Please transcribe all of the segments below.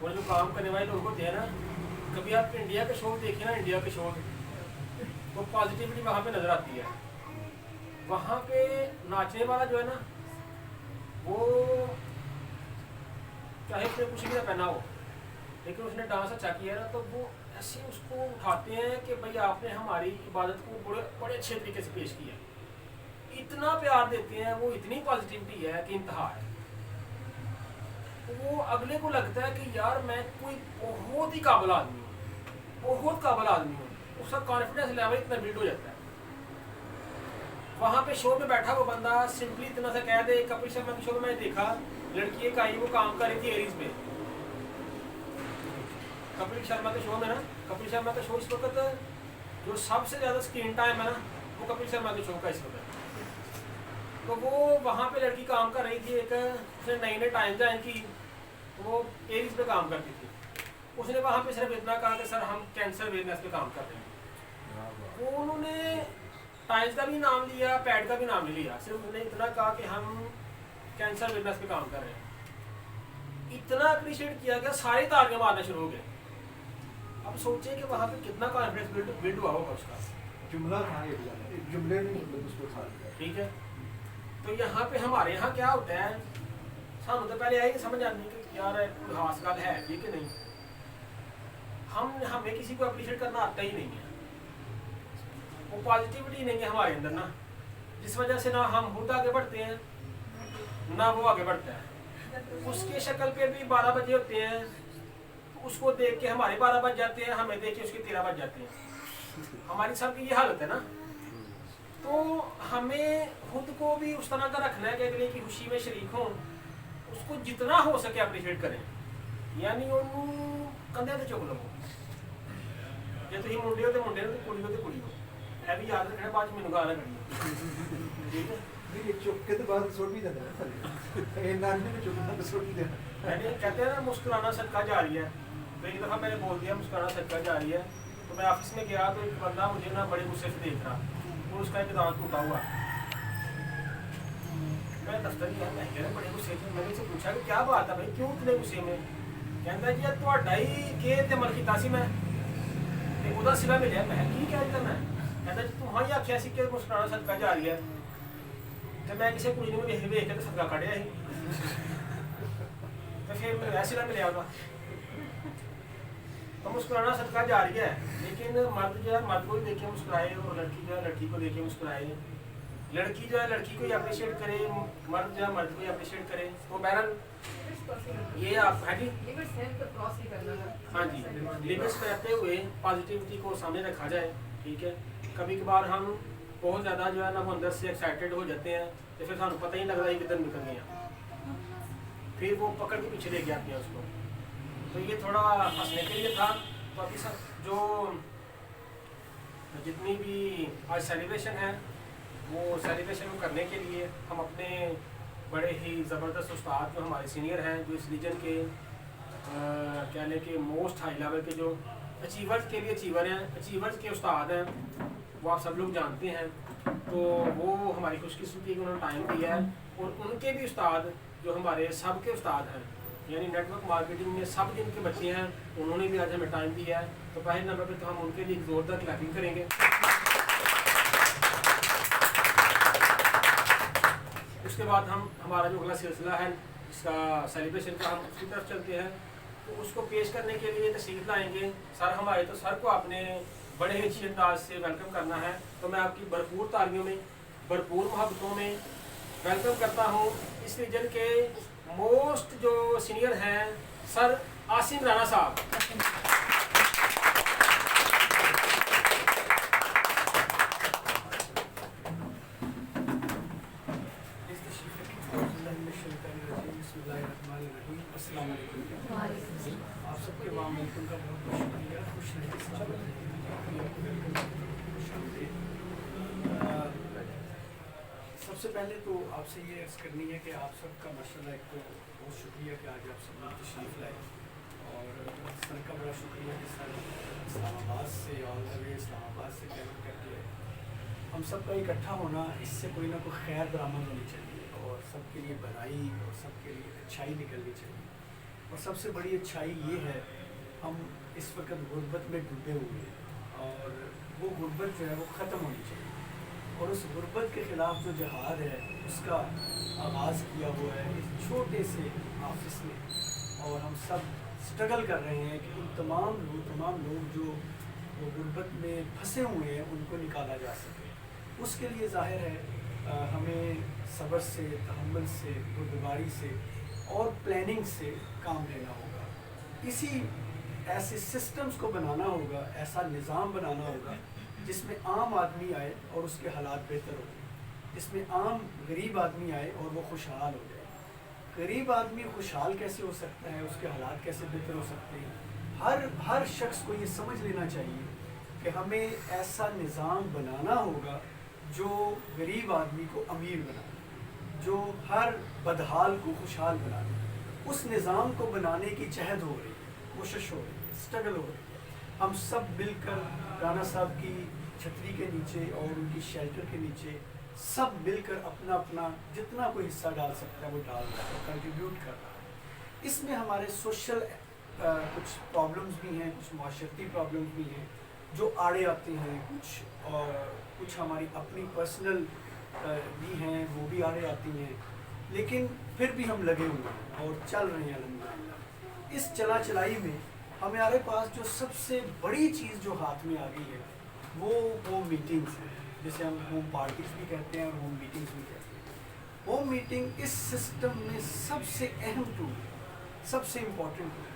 और जो काम करने वाले लोग होते हैं ना, कभी आप इंडिया के शो देखिए ना, इंडिया के शो तो पॉजिटिविटी वहाँ पे नज़र आती है। वहाँ पे नाचने वाला जो है ना, वो चाहे उसने कुछ भी ना पहना हो, लेकिन उसने डांस अच्छा किया ना, तो वो ऐसे उसको उठाते हैं कि भाई आपने हमारी इबादत को बड़े बड़े अच्छे तरीके से पेश किया। इतना प्यार देते हैं वो, इतनी पॉजिटिविटी है कि इंतहा है। वो अगले को लगता है कि यार मैं कोई बहुत ही काबिल आदमी हूँ, बहुत काबिल आदमी हूँ। उसका कॉन्फिडेंस लेवल इतना बिल्ड हो जाता है। वहाँ पे शो में बैठा वो बंदा सिंपली इतना सा कह दे। कपिल शर्मा के शो में मैंने देखा, लड़की एक आई, वो काम कर रही थी एरीज पे। कपिल शर्मा के शो में ना, कपिल शर्मा का शो इस वक्त जो सबसे ज़्यादा स्क्रीन टाइम है ना, वो कपिल शर्मा के शो का इस वक्त। तो वो वहाँ पे लड़की काम कर रही थी, एक उसने नई नई टाइम ज्वाइन की, वो एरीज पे काम करती थी। उसने वहाँ पे सिर्फ इतना कहा कि सर हम कैंसर अवेयरनेस पे काम कर रहे हैं। वो उन्होंने टाइम्स का भी नाम लिया, पैड का भी नाम नहीं लिया, सिर्फ उन्होंने इतना कहा कि हम कैंसर अवेयरनेस पे काम कर रहे हैं। इतना अप्रिशिएट किया गया, सारे तालियां मारना शुरू हो गए। अब सोचिए कि वहाँ पे कितना कॉन्फिडेंस बिल्ड हुआ होगा उसका। जुमला था एक जुमले ने उसको खा लिया। ठीक है, तो यहाँ पे हमारे यहाँ क्या होता है, सानू तो पहले आई समझ आनी कि यार कोई खास गल है ये कि नहीं। हमें किसी को अप्रिशिएट करना आता ही नहीं है, वो पॉजिटिविटी नहीं है हमारे अंदर ना, जिस वजह से ना हम खुद आगे बढ़ते हैं ना वो आगे बढ़ता है। उसके शक्ल पे भी 12 बजे होते हैं, उसको देख के हमारे 12 बज जाते हैं, हमें देख के उसके 13 बज जाते हैं। हमारी सबकी ये हालत है ना। तो हमें खुद को भी उस तरह का रखना है कि अगले की खुशी में शरीक हों, उसको जितना हो सके अप्रिशिएट करें। यानी ਉਹਨੂੰ ਕੰਧਿਆਂ ਤੇ ਚੁੱਕ ਲਵੋ, ਜੇ ਤੁਸੀਂ ਮੁੰਡੇ ਹੋ ਤੇ ਮੁੰਡੇ ਨੂੰ, ਕੁੜੀ ਹੋ ਤੇ ਕੁੜੀ ਹੋ। ਇਹ ਵੀ ਯਾਦ ਰੱਖਣਾ, ਬਾਅਦ ਚ ਮੈਨੂੰ ਗਾਲਾਂ ਕੱਢੀਆਂ। ਠੀਕ ਹੈ, नहीं चुप के तो बाद छोड़ भी देना है नानी में चुप छोड़ भी देना। मैंने कहते हैं ना मुस्कुराना सदका जारी है। तो एक दफ़ा मैंने बोल दिया मुस्कुराना सदका जारी है। तो मैं ऑफिस में गया तो एक बंदा मुझे ना बड़े गुस्से से देख रहा, और उसका एक दांत टूटा हुआ। मैं दफ्तर गया, मैं कह रहा बड़े गुस्से से। मैंने उससे पूछा कि क्या बात है भाई, क्यों इतने गुस्से में? कहता जी ਤੁਹਾਡਾ ਹੀ ਕੇ ਤੇ ਅਮਲ ਕੀਤਾ ਸੀ ਮੈਂ, ਤੇ ਉਹਦਾ ਸਿਵਾ ਮਿਲਿਆ। ਮੈਂ ਕੀ ਕਹਿ ਦਿੱਤਾ ਮੈਂ? ਕਹਿੰਦਾ ਜੀ ਤੂੰ ਹਾਂ ਹੀ ਆਖਿਆ ਸੀ ਕਿ ਮੁਸਕਰਾਣਾ ਸਦਕਾ ਜਾਰੀ ਹੈ, ਤੇ ਮੈਂ ਕਿਸੇ ਕੁੜੀ ਨੂੰ ਵੇਖ ਕੇ ਤੇ ਸਦਕਾ ਕੱਢਿਆ ਸੀ, ਤੇ ਫਿਰ ਮੈਨੂੰ ਐਸੀ ਨਾ ਮਿਲਿਆ ਉਹਦਾ। तो मुस्कुराना सदका जारी है, लेकिन मर्द जो है मर्द को भी देखे मुस्कुराए, और लड़की जो है लड़की को देखे मुस्कुराए। लड़की जो है लड़की को ही अप्रिशिएट करे, मर्द जो है मर्द को ही अप्रिशिएट करे। तो बहरहाल ये आप हाँ जी हाँ जी लिमिट्स रहते हुए पॉजिटिविटी को सामने रखा जाए। ठीक है, कभी कभार हम बहुत ज़्यादा जो है ना वो अंदर से एक्साइटेड हो जाते हैं, तो फिर सानू पता ही नहीं लगता किधर निकल गए, फिर वो पकड़ के पीछे लेके आते हैं उसको। तो ये थोड़ा हंसने के लिए था। तो अभी सब जो जितनी भी आज सेलिब्रेशन है, वो सेलिब्रेशन करने के लिए हम अपने बड़े ही ज़बरदस्त उस्ताद जो हमारे सीनियर हैं, जो इस रीजन के कह लें कि मोस्ट हाई लेवल के जो अचीवर्स के लिए अचीवर हैं, अचीवर्स के उस्ताद हैं, वो आप सब लोग जानते हैं। तो वो हमारी खुशकिस्मती कि उन्होंने टाइम दिया है, और उनके भी उस्ताद जो हमारे सब के उस्ताद हैं, यानी नेटवर्क मार्केटिंग में सब जिनके बच्चे हैं, उन्होंने भी आज हमें टाइम दिया है। तो पहले नंबर पे तो हम उनके लिए ज़ोरदार क्लैपिंग करेंगे। उसके बाद हम हमारा जो अगला सिलसिला है इसका सेलिब्रेशन का, हम उसकी तरफ चलते हैं। तो उसको पेश करने के लिए तशरीफ लाएंगे सर हमारे। तो सर को आपने बड़े ही अच्छे अंदाज से वेलकम करना है। तो मैं आपकी भरपूर तालियों में, भरपूर मोहब्बतों में वेलकम करता हूँ इस रीजन के मोस्ट जो सीनियर हैं, सर आसिम राणा साहब। आप सबके वहाँ मिलकर का बहुत बहुत शुक्रिया। खुश सबसे पहले तो आपसे ये अर्ज़ करनी है कि आप सबका माशाल्लाह एक तो बहुत शुक्रिया कि आज आप सब लोग तशरीफ़ लाए, और सर का बड़ा शुक्रिया कि सर इस्लामाबाद से ऑल द वे इस्लामाबाद से ट्रैवल करके हम सब का इकट्ठा होना, इससे कोई ना कोई खैर बरामद होनी चाहिए, और सबके लिए भलाई और सबके लिए अच्छाई निकलनी चाहिए। اور سب سے بڑی اچھائی یہ ہے ہم اس وقت غربت میں ڈوبے ہوئے ہیں اور وہ غربت جو ہے وہ ختم ہونی چاہیے اور اس غربت کے خلاف جو جہاد ہے اس کا آغاز کیا ہوا ہے اس چھوٹے سے آفس میں اور ہم سب اسٹرگل کر رہے ہیں کہ ان تمام لوگ جو وہ غربت میں پھنسے ہوئے ہیں ان کو نکالا جا سکے. اس کے لیے ظاہر ہے ہمیں صبر سے تحمل سے بردباری سے اور پلاننگ سے کام لینا ہوگا. اسی ایسے سسٹمز کو بنانا ہوگا, ایسا نظام بنانا ہوگا جس میں عام آدمی آئے اور اس کے حالات بہتر ہو جائیں, جس میں عام غریب آدمی آئے اور وہ خوشحال ہو جائے. غریب آدمی خوشحال کیسے ہو سکتا ہے, اس کے حالات کیسے بہتر ہو سکتے ہیں. ہر شخص کو یہ سمجھ لینا چاہیے کہ ہمیں ایسا نظام بنانا ہوگا جو غریب آدمی کو امیر بنا دے, جو ہر بدحال کو خوشحال بنا دے. اس نظام کو بنانے کی جہد ہو رہی ہے, کوشش ہو رہی ہے, اسٹرگل ہو رہی ہے. ہم سب مل کر رانا صاحب کی چھتری کے نیچے اور ان کی شیلٹر کے نیچے سب مل کر اپنا اپنا جتنا کوئی حصہ ڈال سکتا ہے وہ ڈال رہا ہے, کنٹریبیوٹ کر رہا ہے. اس میں ہمارے سوشل کچھ پرابلمز بھی ہیں, کچھ معاشرتی پرابلمز بھی ہیں جو آڑے آتے ہیں, کچھ ہماری اپنی پرسنل بھی ہیں وہ بھی آڑے آتی ہیں, لیکن پھر بھی ہم لگے ہوئے ہیں اور چل رہے ہیں الحمدللہ. اس چلا چلائی میں ہمارے پاس جو سب سے بڑی چیز جو ہاتھ میں آ گئی ہے وہ ہوم میٹنگز ہیں, جسے ہم ہوم پارٹیز بھی کہتے ہیں اور ہوم میٹنگز بھی کہتے ہیں. ہوم میٹنگ اس سسٹم میں سب سے اہم ٹول ہے, سب سے امپورٹنٹ ٹول ہے,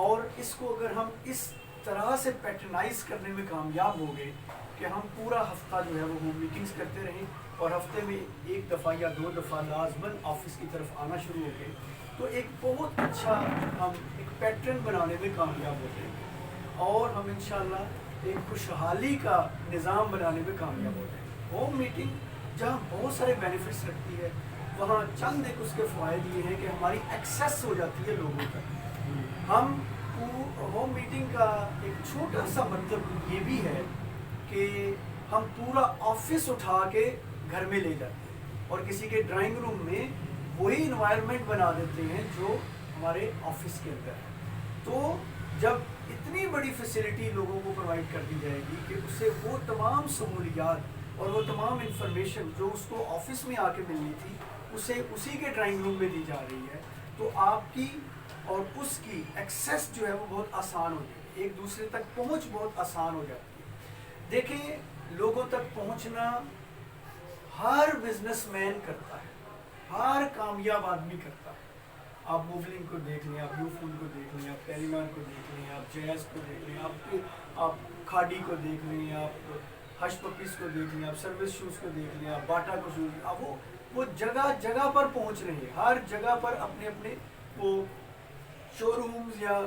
اور اس کو اگر ہم اس طرح سے پیٹرنائز کرنے میں کامیاب ہو گئے کہ ہم پورا ہفتہ جو ہے وہ ہوم میٹنگز کرتے رہیں اور ہفتے میں 1 دفعہ یا 2 دفعہ لازماً آفس کی طرف آنا شروع ہو گئے تو ایک بہت اچھا ہم ایک پیٹرن بنانے میں کامیاب ہو جائیں گے اور ہم انشاءاللہ ایک خوشحالی کا نظام بنانے میں کامیاب ہو جائیں گے. ہوم میٹنگ جہاں بہت سارے بینیفٹس رکھتی ہے وہاں چند ایک اس کے فوائد یہ ہیں کہ ہماری ایکسیس ہو جاتی ہے لوگوں تک. ہم ہوم میٹنگ کا ایک چھوٹا سا مطلب یہ بھی ہے کہ ہم پورا آفس اٹھا کے گھر میں لے جاتے ہیں اور کسی کے ڈرائنگ روم میں وہی انوائرمنٹ بنا دیتے ہیں جو ہمارے آفس کے اندر ہے. تو جب اتنی بڑی فیسلٹی لوگوں کو پرووائڈ کر دی جائے گی کہ اسے وہ تمام سہولیات اور وہ تمام انفارمیشن جو اس کو آفس میں آ کے ملنی تھی اسے اسی کے ڈرائنگ روم میں دی جا رہی ہے, تو آپ کی اور اس کی ایکسیس جو ہے وہ بہت آسان ہو جائے گی, ایک دوسرے تک پہنچ بہت آسان ہو جاتی ہے. دیکھیں لوگوں تک پہنچنا ہر بزنس مین کرتا ہے, ہر کامیاب آدمی کرتا ہے. آپ موبلنگ کو دیکھ لیں, آپ یو فون کو دیکھ لیں, آپ ٹیلی مان کو دیکھ لیں, آپ جیز کو دیکھ لیں, آپ کھاڈی کو دیکھ لیں, آپ ہش پپیز کو دیکھ لیں, آپ سروس شوز کو دیکھ لیں, آپ باٹا کو دیکھ لیں. آپ وہ جگہ جگہ پر پہنچ رہے ہیں, ہر جگہ پر اپنے اپنے وہ شو رومز یا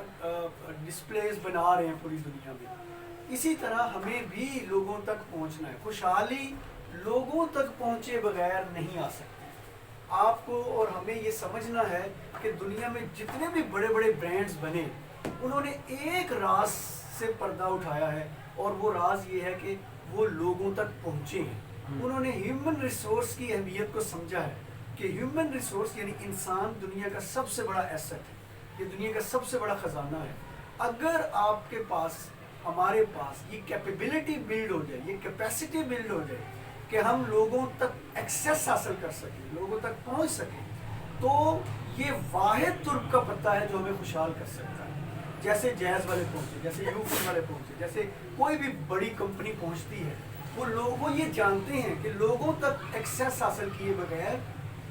ڈسپلیز بنا رہے ہیں پوری دنیا میں. اسی طرح ہمیں بھی لوگوں تک پہنچنا ہے. خوشحالی لوگوں تک پہنچے بغیر نہیں آ سکتی. آپ کو اور ہمیں یہ سمجھنا ہے کہ دنیا میں جتنے بھی بڑے بڑے برانڈز بنے انہوں نے ایک راز سے پردہ اٹھایا ہے اور وہ راز یہ ہے کہ وہ لوگوں تک پہنچے ہیں. انہوں نے ہیومن ریسورس کی اہمیت کو سمجھا ہے کہ ہیومن ریسورس یعنی انسان دنیا کا سب سے بڑا ایسٹ ہے, یہ دنیا کا سب سے بڑا خزانہ ہے. اگر آپ کے پاس ہمارے پاس یہ کیپیبلٹی بلڈ ہو جائے, یہ کیپیسٹی بلڈ ہو جائے کہ ہم لوگوں تک ایکسیس حاصل کر سکیں, لوگوں تک پہنچ سکیں, تو یہ واحد ترک کا پتہ ہے جو ہمیں خوشحال کر سکتا ہے. جیسے جیز والے پہنچے, جیسے یو فون والے پہنچے, جیسے کوئی بھی بڑی کمپنی پہنچتی ہے, وہ یہ جانتے ہیں کہ لوگوں تک ایکسیس حاصل کیے بغیر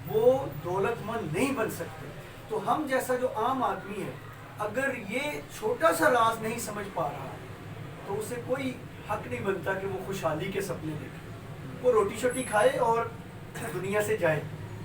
وہ دولت مند نہیں بن سکتے. تو ہم جیسا جو عام آدمی ہے اگر یہ چھوٹا سا راز نہیں سمجھ پا رہا تو اسے کوئی حق نہیں بنتا کہ وہ خوشحالی کے سپنے دیکھے. وہ روٹی شوٹی کھائے اور دنیا سے جائے,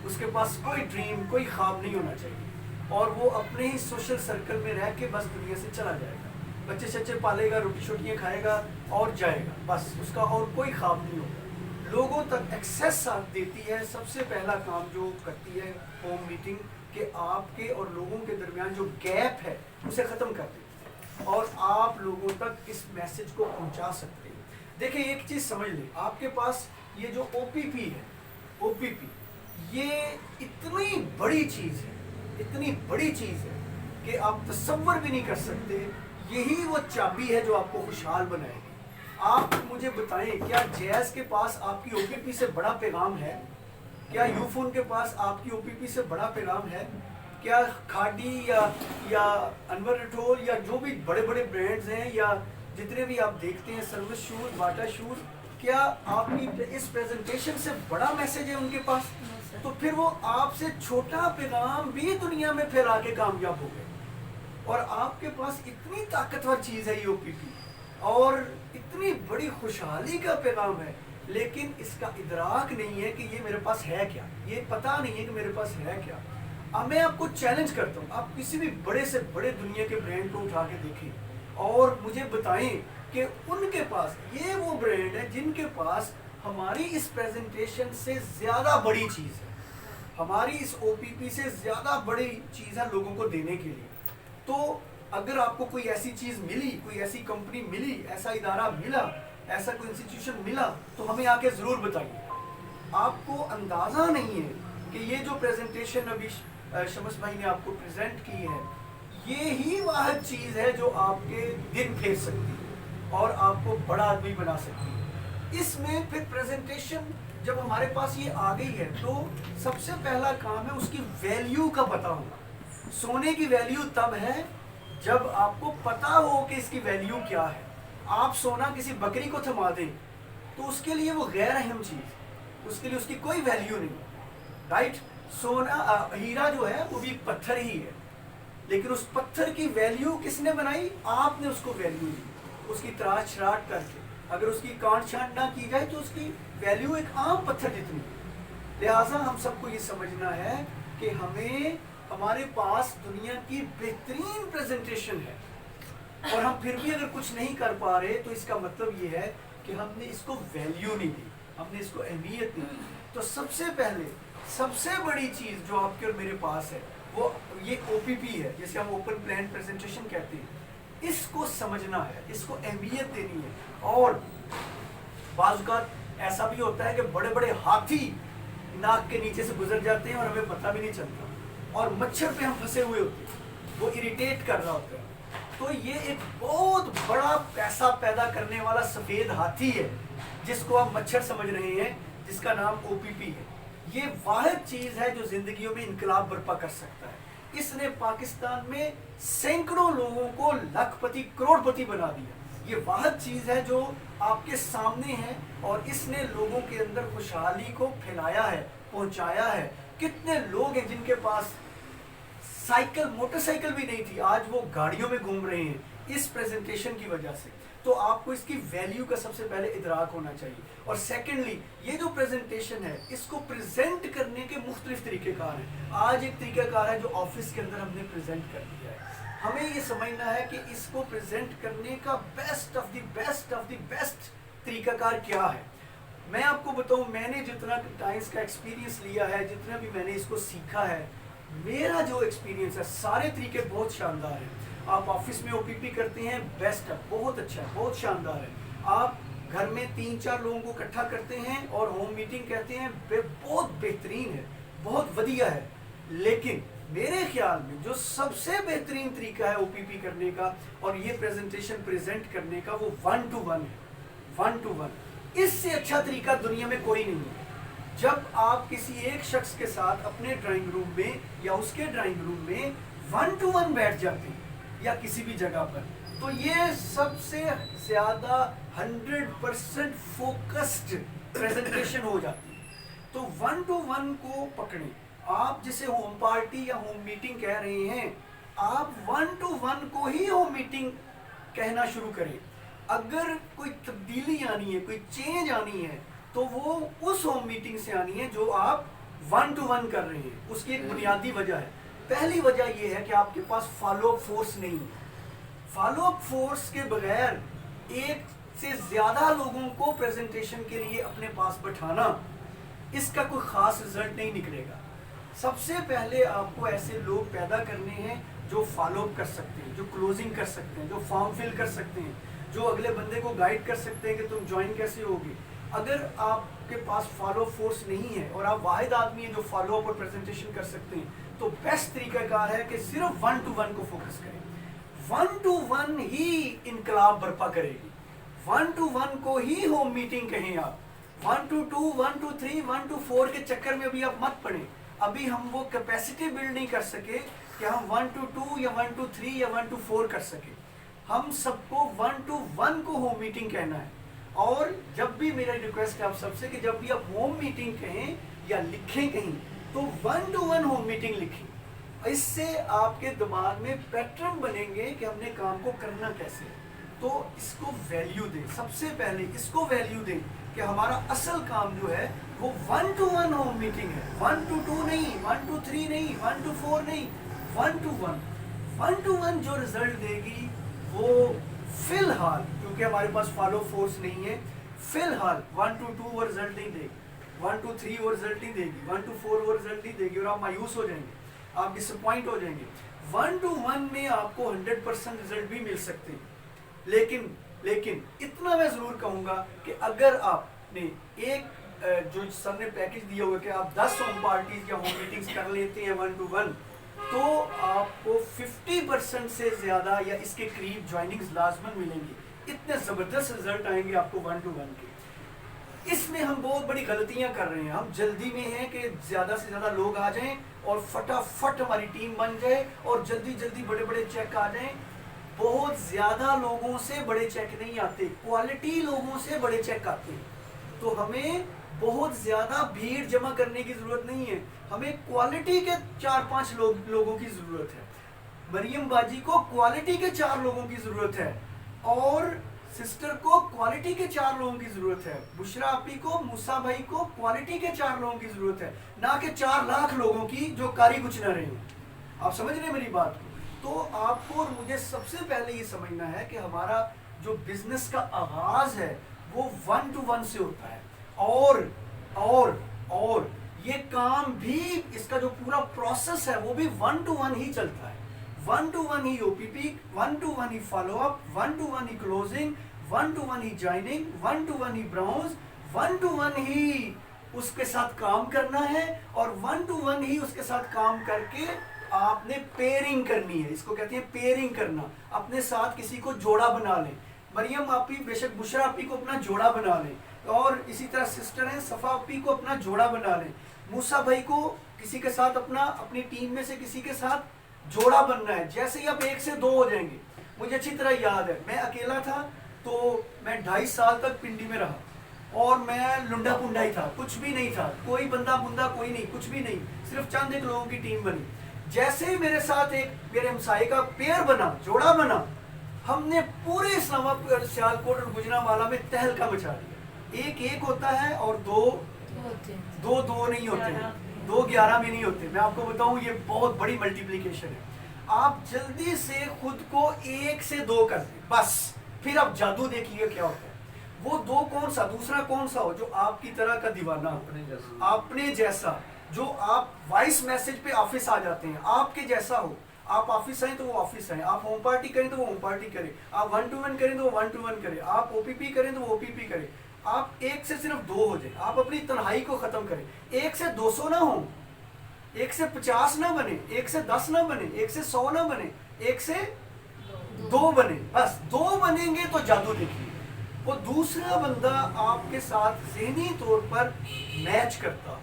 اس کے پاس کوئی ڈریم کوئی خواب نہیں ہونا چاہیے, اور وہ اپنے ہی سوشل سرکل میں رہ کے بس دنیا سے چلا جائے گا, بچے شچے پالے گا, روٹی شوٹیاں کھائے گا اور جائے گا, بس اس کا اور کوئی خواب نہیں ہوگا. لوگوں تک ایکسیس ساتھ دیتی ہے سب سے پہلا کام جو کرتی ہے ہوم میٹنگ, کہ آپ کے اور لوگوں کے درمیان جو گیپ ہے اسے ختم کر دیتی ہے اور آپ لوگوں تک اس میسج کو پہنچا سکتے ہیں. دیکھیں ایک چیز سمجھ لیں, آپ کے پاس یہ جو او پی پی ہے, او پی پی یہ اتنی بڑی چیز ہے, اتنی بڑی چیز ہے کہ آپ تصور بھی نہیں کر سکتے. یہی وہ چابی ہے جو آپ کو خوشحال بنائے گی. آپ مجھے بتائیں کیا جیز کے پاس آپ کی او پی پی سے بڑا پیغام ہے؟ کیا یو فون کے پاس آپ کی او پی پی سے بڑا پیغام ہے؟ کیا کھاڈی یا انور رٹھور یا جو بھی بڑے بڑے برانڈز ہیں یا جتنے بھی آپ دیکھتے ہیں سروس شوز باٹا شوز، کیا آپ کی اس پریزنٹیشن سے بڑا میسج ہے ان کے پاس؟ تو پھر وہ آپ سے چھوٹا پیغام بھی دنیا میں پھیلا کے کامیاب ہو گئے. اور آپ کے پاس اتنی طاقتور چیز ہے یہ او پی پی اور اتنی بڑی خوشحالی کا پیغام ہے، لیکن اس کا ادراک نہیں ہے کہ یہ میرے پاس ہے کیا، یہ پتہ نہیں ہے کہ میرے پاس ہے کیا. اب میں آپ کو چیلنج کرتا ہوں، آپ کسی بھی بڑے سے بڑے دنیا کے برانڈ کو اٹھا کے دیکھیں اور مجھے بتائیں کہ ان کے پاس یہ وہ برانڈ ہے جن کے پاس ہماری اس پریزنٹیشن سے زیادہ بڑی چیز ہے، ہماری اس او پی پی سے زیادہ بڑی چیز ہے لوگوں کو دینے کے لیے. تو اگر آپ کو کوئی ایسی چیز ملی، کوئی ایسی کمپنی ملی، ایسا ادارہ ملا، ایسا کوئی انسٹیٹیوشن ملا، تو ہمیں آ کے ضرور بتائیے. آپ کو اندازہ نہیں ہے کہ یہ جو پریزنٹیشن ابھی شمس بھائی نے آپ کو پریزنٹ کی ہے، یہ ہی واحد چیز ہے جو آپ کے دن پھیر سکتی ہے اور آپ کو بڑا آدمی بنا سکتی ہے. اس میں پھر پریزنٹیشن جب ہمارے پاس یہ آ گئی ہے تو سب سے پہلا کام ہے اس کی ویلیو کا پتہ ہونا. سونے کی ویلیو تب ہے جب آپ کو پتہ ہو کہ اس کی ویلیو کیا ہے. آپ سونا کسی بکری کو تھما دیں تو اس کے لیے وہ غیر اہم چیز، اس کے لیے اس کی کوئی ویلیو نہیں، رائٹ. سونا ہیرا جو ہے وہ بھی پتھر ہی ہے، لیکن اس پتھر کی ویلیو کس نے بنائی؟ آپ نے اس کو ویلیو دی، اس کی تراش چھراٹ کر کے. اگر اس کی کانٹ چھانٹ نہ کی جائے تو اس کی ویلیو ایک عام پتھر جتنی. لہٰذا ہم سب کو یہ سمجھنا ہے کہ ہمارے پاس دنیا کی بہترین پریزنٹیشن ہے اور ہم پھر بھی اگر کچھ نہیں کر پا رہے تو اس کا مطلب یہ ہے کہ ہم نے اس کو ویلیو نہیں دی، ہم نے اس کو اہمیت نہیں دی. تو سب سے پہلے سب سے بڑی چیز جو آپ کے اور میرے پاس ہے وہ یہ او پی پی ہے، جسے ہم اوپن پلان پریزنٹیشن کہتے ہیں. اس کو سمجھنا ہے، اس کو اہمیت دینی ہے. اور بعض اوقات ایسا بھی ہوتا ہے کہ بڑے بڑے ہاتھی ناک کے نیچے سے گزر جاتے ہیں اور ہمیں پتہ بھی نہیں چلتا، اور مچھر پہ ہم پھنسے ہوئے ہوتے ہیں، وہ اریٹیٹ کر رہا ہوتا ہے. تو یہ ایک بہت بڑا پیسہ پیدا کرنے والا سفید ہاتھی ہے جس کو آپ مچھر سمجھ رہے ہیں، جس کا نام او پی پی ہے. یہ واحد چیز ہے جو زندگیوں میں انقلاب برپا کر سکتا ہے. اس نے پاکستان میں سینکڑوں لوگوں کو لاکھ پتی کروڑ پتی بنا دیا. یہ واحد چیز ہے جو آپ کے سامنے ہے اور اس نے لوگوں کے اندر خوشحالی کو پھیلایا ہے، پہنچایا ہے. کتنے لوگ ہیں جن کے پاس سائیکل موٹر سائیکل بھی نہیں تھی، آج وہ گاڑیوں میں گھوم رہے ہیں اس پریزنٹیشن کی وجہ سے. تو آپ کو اس کی ویلیو کا سب سے پہلے ادراک ہونا چاہیے. اور سیکنڈلی یہ جو پریزنٹیشن ہے اس کو پریزنٹ کرنے کے مختلف طریقہ کار ہیں. آج ایک طریقہ کار ہے جو آفس کے اندر ہم نے پریزنٹ کر دیا ہے. ہمیں یہ سمجھنا ہے کہ اس کو پریزنٹ کرنے کا بیسٹ آف دی بیسٹ طریقہ کار کیا ہے. میں آپ کو بتاؤں، میں نے جتنا ٹائمس کا ایکسپیرینس لیا ہے، جتنا بھی میں نے اس کو سیکھا ہے، میرا جو ایکسپیرینس ہے سارے طریقے بہت شاندار ہیں. آپ آفس میں او پی پی کرتے ہیں، بیسٹ ہے، بہت اچھا ہے، بہت شاندار ہے. آپ گھر میں 3-4 لوگوں کو اکٹھا کرتے ہیں اور ہوم میٹنگ کہتے ہیں، بہت بہترین ہے، بہت ودیا ہے. لیکن میرے خیال میں جو سب سے بہترین طریقہ ہے او پی پی کرنے کا اور یہ پریزنٹیشن پریزنٹ کرنے کا، وہ 1 to 1 ہے. 1 to 1 اس سے اچھا طریقہ دنیا میں کوئی نہیں ہے. جب آپ کسی ایک شخص کے ساتھ اپنے ڈرائنگ روم میں یا اس کے ڈرائنگ روم میں 1 to 1 بیٹھ جاتے ہیں یا کسی بھی جگہ پر، تو یہ سب سے زیادہ 100% فوکسڈ پریزنٹیشن ہو جاتی ہے. تو 1 to 1 کو پکڑیں. آپ جسے ہوم پارٹی یا ہوم میٹنگ کہہ رہے ہیں، آپ 1 to 1 کو ہی ہوم میٹنگ کہنا شروع کریں. اگر کوئی تبدیلی آنی ہے، کوئی چینج آنی ہے، تو وہ اس ہوم میٹنگ سے آنی ہے جو آپ 1 to 1 کر رہے ہیں. اس کی ایک بنیادی وجہ ہے. پہلی وجہ یہ ہے کہ آپ کے پاس فالو اپ فورس نہیں ہے. فالو اپ فورس کے بغیر ایک سے زیادہ لوگوں کو پریزنٹیشن کے لیے اپنے پاس بٹھانا، اس کا کوئی خاص رزلٹ نہیں نکلے گا. سب سے پہلے آپ کو ایسے لوگ پیدا کرنے ہیں جو فالو اپ کر سکتے ہیں، جو کلوزنگ کر سکتے ہیں، جو فارم فل کر سکتے ہیں، جو اگلے بندے کو گائیڈ کر سکتے ہیں کہ تم جوائن کیسے ہوگے. اگر آپ کے پاس فالو فورس نہیں ہے اور آپ واحد آدمی ہیں جو فالو اپ اور پریزنٹیشن کر سکتے ہیں تو بیسٹ طریقہ کار ہے کہ صرف 1 to 1 کو فوکس کریں. 1 to 1 ہی انقلاب برپا کرے گی. 1 to 1 کو ہی ہوم میٹنگ کہیں آپ. 1 to 2 1 to 3 1 to 4 کے چکر میں ابھی آپ مت پڑیں. ابھی ہم وہ کیپیسٹی بلڈ نہیں کر سکے کہ ہم 1 to 2 یا 1 to 3 یا 1 to 4 کر سکے. ہم سب کو 1 to 1 کو ہوم میٹنگ کہنا ہے. اور جب بھی میرا ریکویسٹ ہے آپ سب سے کہ جب بھی آپ ہوم میٹنگ کہیں یا لکھیں کہیں تو 1 to 1 ہوم میٹنگ لکھیں. اس سے آپ کے دماغ میں پیٹرن بنیں گے کہ ہم نے کام کو کرنا کیسے ہے. تو اس کو ویلیو دیں. سب سے پہلے اس کو ویلیو دیں کہ ہمارا اصل کام جو ہے وہ 1 to 1 ہوم میٹنگ ہے. 1 to 2 نہیں, 1 to 3 نہیں, 1 to 4 نہیں, 1 to 1. 1 to 1 جو رزلٹ دے گی وہ فی الحال, کیونکہ ہمارے پاس فالو فورس نہیں ہے, فی الحال 1 to 2 وہ رزلٹ نہیں دے گی, 1 to 3 وہ رزلٹ نہیں دے گی, 1 to 4 وہ رزلٹ نہیں دے گی, اور آپ مایوس ہو جائیں گے, آپ ڈس اپوائنٹ ہو جائیں گے. 1 to 1 میں آپ کو 100% رزلٹ بھی مل سکتے ہیں. لیکن اتنا میں ضرور کہوں گا کہ اگر آپ نے ایک جو سر نے پیکج دیا ہوا کہ آپ 10 ہوم پارٹیز یا ہوم میٹنگز کر لیتے ہیں 1 to 1 تو آپ کو 50% سے زیادہ یا اس کے قریب جوائننگز لازماً ملیں گی. اتنے زبردست رزلٹ آئیں گے آپ کو 1 to 1 کے. اس میں ہم بہت بڑی غلطیاں کر رہے ہیں. ہم جلدی میں ہیں کہ زیادہ سے زیادہ لوگ آ جائیں اور فٹافٹ ہماری ٹیم بن جائے اور جلدی بڑے بڑے چیک آ جائیں. بہت زیادہ لوگوں سے بڑے چیک نہیں آتے, کوالٹی لوگوں سے بڑے چیک آتے ہیں. تو ہمیں بہت زیادہ بھیڑ جمع کرنے کی ضرورت نہیں ہے, ہمیں کوالٹی کے 4-5 لوگوں کی ضرورت ہے. مریم باجی کو کوالٹی کے 4 لوگوں کی ضرورت ہے, اور سسٹر کو کوالٹی کے 4 لوگوں کی ضرورت ہے, بشرا آپی کو, موسیٰ بھائی کو کوالٹی کے 4 لوگوں کی ضرورت ہے, نہ کہ 4 لاکھ لوگوں کی جو کاری کچھ نہ رہے. آپ سمجھ رہے ہیں میری بات کو؟ تو آپ کو اور مجھے سب سے پہلے یہ سمجھنا ہے کہ ہمارا جو بزنس کا آغاز ہے وہ 1 to 1 سے ہوتا ہے, اور یہ کام بھی, اس کا جو پورا پروسیس ہے وہ بھی 1 to 1 ہی چلتا ہے. 1 to 1 he O P P, 1 to 1 he follow up, 1 to 1 he closing, 1 to 1 he joining, 1 to 1 he browse, 1 to 1 ہی اس کے ساتھ کام کرنا ہے, اور 1 to 1 ہی اس کے ساتھ کام کر کے آپ نے پیئرنگ کرنی ہے. اس کو کہتے ہیں پیئرنگ کرنا. اپنے ساتھ کسی کو جوڑا بنا لیں. مریم آپی, بے شک بشرا آپی کو اپنا جوڑا بنا لیں, اور اسی طرح سسٹر ہیں صفا آپی کو اپنا جوڑا بنا لیں. موسیٰ بھائی کو کسی کے ساتھ اپنی ٹیم میں سے کسی کے ساتھ جوڑا بننا ہے. جیسے ہی آپ 1 سے 2 ہو جائیں گے, مجھے اچھی طرح یاد ہے میں اکیلا تھا تو میں 2.5 سال تک پنڈی میں رہا, اور میں لنڈا پنڈا ہی تھا, کچھ بھی نہیں تھا, کوئی بندہ کوئی نہیں, کچھ بھی نہیں, صرف چند ایک لوگوں کی ٹیم بنی. جیسے ہی میرے ساتھ ایک میرے ہمسائے کا پیئر بنا, جوڑا بنا, ہم نے پورے اسلام آباد, سیالکوٹ اور گجرانوالہ میں تہلکہ مچا دیا. 1 ہوتا ہے اور 2 نہیں ہوتے ہیں, 2 11 میں نہیں ہوتے. میں آپ کو بتاؤں یہ بہت بڑی ملٹیپلیکیشن ہے. آپ جلدی سے خود کو 1 سے 2 کر دیں بس, پھر آپ جادو دیکھیے کیا ہوتا ہے. وہ 2 کون سا, دوسرا کون سا ہو جو آپ کی طرح کا دیوانہ ہو, اپنے جیسا, جو آپ وائس میسج پہ آفس آ جاتے ہیں, آپ کے جیسا ہو. آپ آفس آئیں تو وہ آفس آئیں, آپ ہوم پارٹی کریں تو وہ ہوم پارٹی کریں, آپ 1 to 1 کریں تو وہ 1 to 1 کریں, آپ او پی پی کریں تو وہ او پی پی کریں. آپ 1 سے صرف 2 ہو جائیں, آپ اپنی تنہائی کو ختم کریں. 1 سے 200 نہ ہوں, 1 سے 50 نہ بنے, 1 سے 10 نہ بنے, 1 سے 100 نہ بنے, 1 سے 2 بنے. بس 2 بنیں گے تو جادو دیکھیے. وہ دوسرا بندہ آپ کے ساتھ ذہنی طور پر میچ کرتا ہو,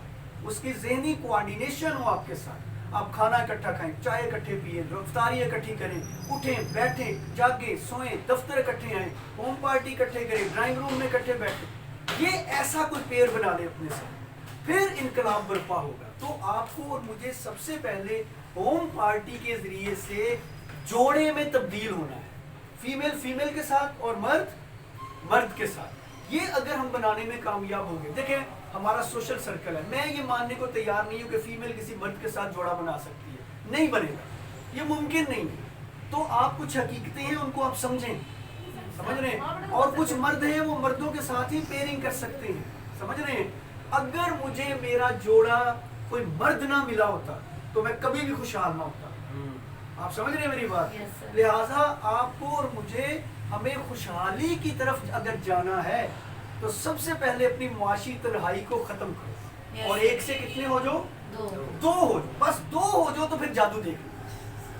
اس کی ذہنی کوآرڈینیشن ہو آپ کے ساتھ. آپ کھانا اکٹھا کھائیں, چائے اکٹھے پئیں, افطاری اکٹھی کریں, اٹھیں بیٹھیں جاگیں سوئیں, دفتر اکٹھے آئیں, ہوم پارٹی اکٹھے کریں, ڈرائنگ روم میں اکٹھے بیٹھیں. یہ ایسا کوئی پیر بنا لیں اپنے ساتھ, پھر انقلاب برپا ہوگا. تو آپ کو اور مجھے سب سے پہلے ہوم پارٹی کے ذریعے سے جوڑے میں تبدیل ہونا ہے, فیمیل کے ساتھ اور مرد کے ساتھ. یہ اگر ہم بنانے میں کامیاب ہوں گے, دیکھیں ہمارا سوشل سرکل ہے, میں یہ ماننے کو تیار نہیں ہوں کہ فیمیل کسی مرد کے ساتھ جوڑا بنا سکتی ہے, نہیں بنے گا, یہ ممکن نہیں ہے. تو آپ کچھ حقیقتیں ہیں ان کو آپ سمجھیں, سمجھ رہے ہیں, اور کچھ مرد ہیں وہ مردوں کے ساتھ ہی پیئرنگ کر سکتے ہیں, سمجھ رہے ہیں. اگر مجھے میرا جوڑا کوئی مرد نہ ملا ہوتا تو میں کبھی بھی خوشحال نہ ہوتا. آپ سمجھ رہے ہیں میری بات؟ لہٰذا آپ کو اور مجھے ہمیں خوشحالی کی طرف اگر جانا ہے تو سب سے پہلے اپنی معاشی تنہائی کو ختم کرو اور ایک سے کتنے ہو جاؤ؟ دو ہو جاؤ، بس دو ہو جاؤ تو پھر جادو دیکھ لو.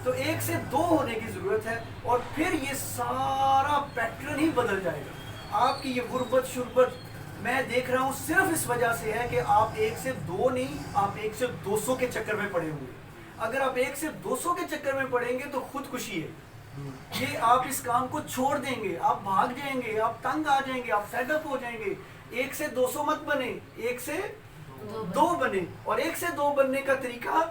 تو ایک سے دو ہونے کی ضرورت ہے اور پھر یہ سارا پیٹرن ہی بدل جائے گا. آپ کی یہ غربت شربت میں دیکھ رہا ہوں صرف اس وجہ سے ہے کہ آپ ایک سے دو نہیں، آپ ایک سے 200 کے چکر میں پڑے ہوئے. اگر آپ ایک سے 200 کے چکر میں پڑیں گے تو خودکشی ہے. یہ آپ اس کام کو چھوڑ دیں گے، آپ بھاگ جائیں گے، آپ تنگ آ جائیں گے، آپ فیڈ اپ ہو جائیں گے. ایک سے 200 مت بنے، ایک سے دو بنے. اور ایک سے دو بننے کا طریقہ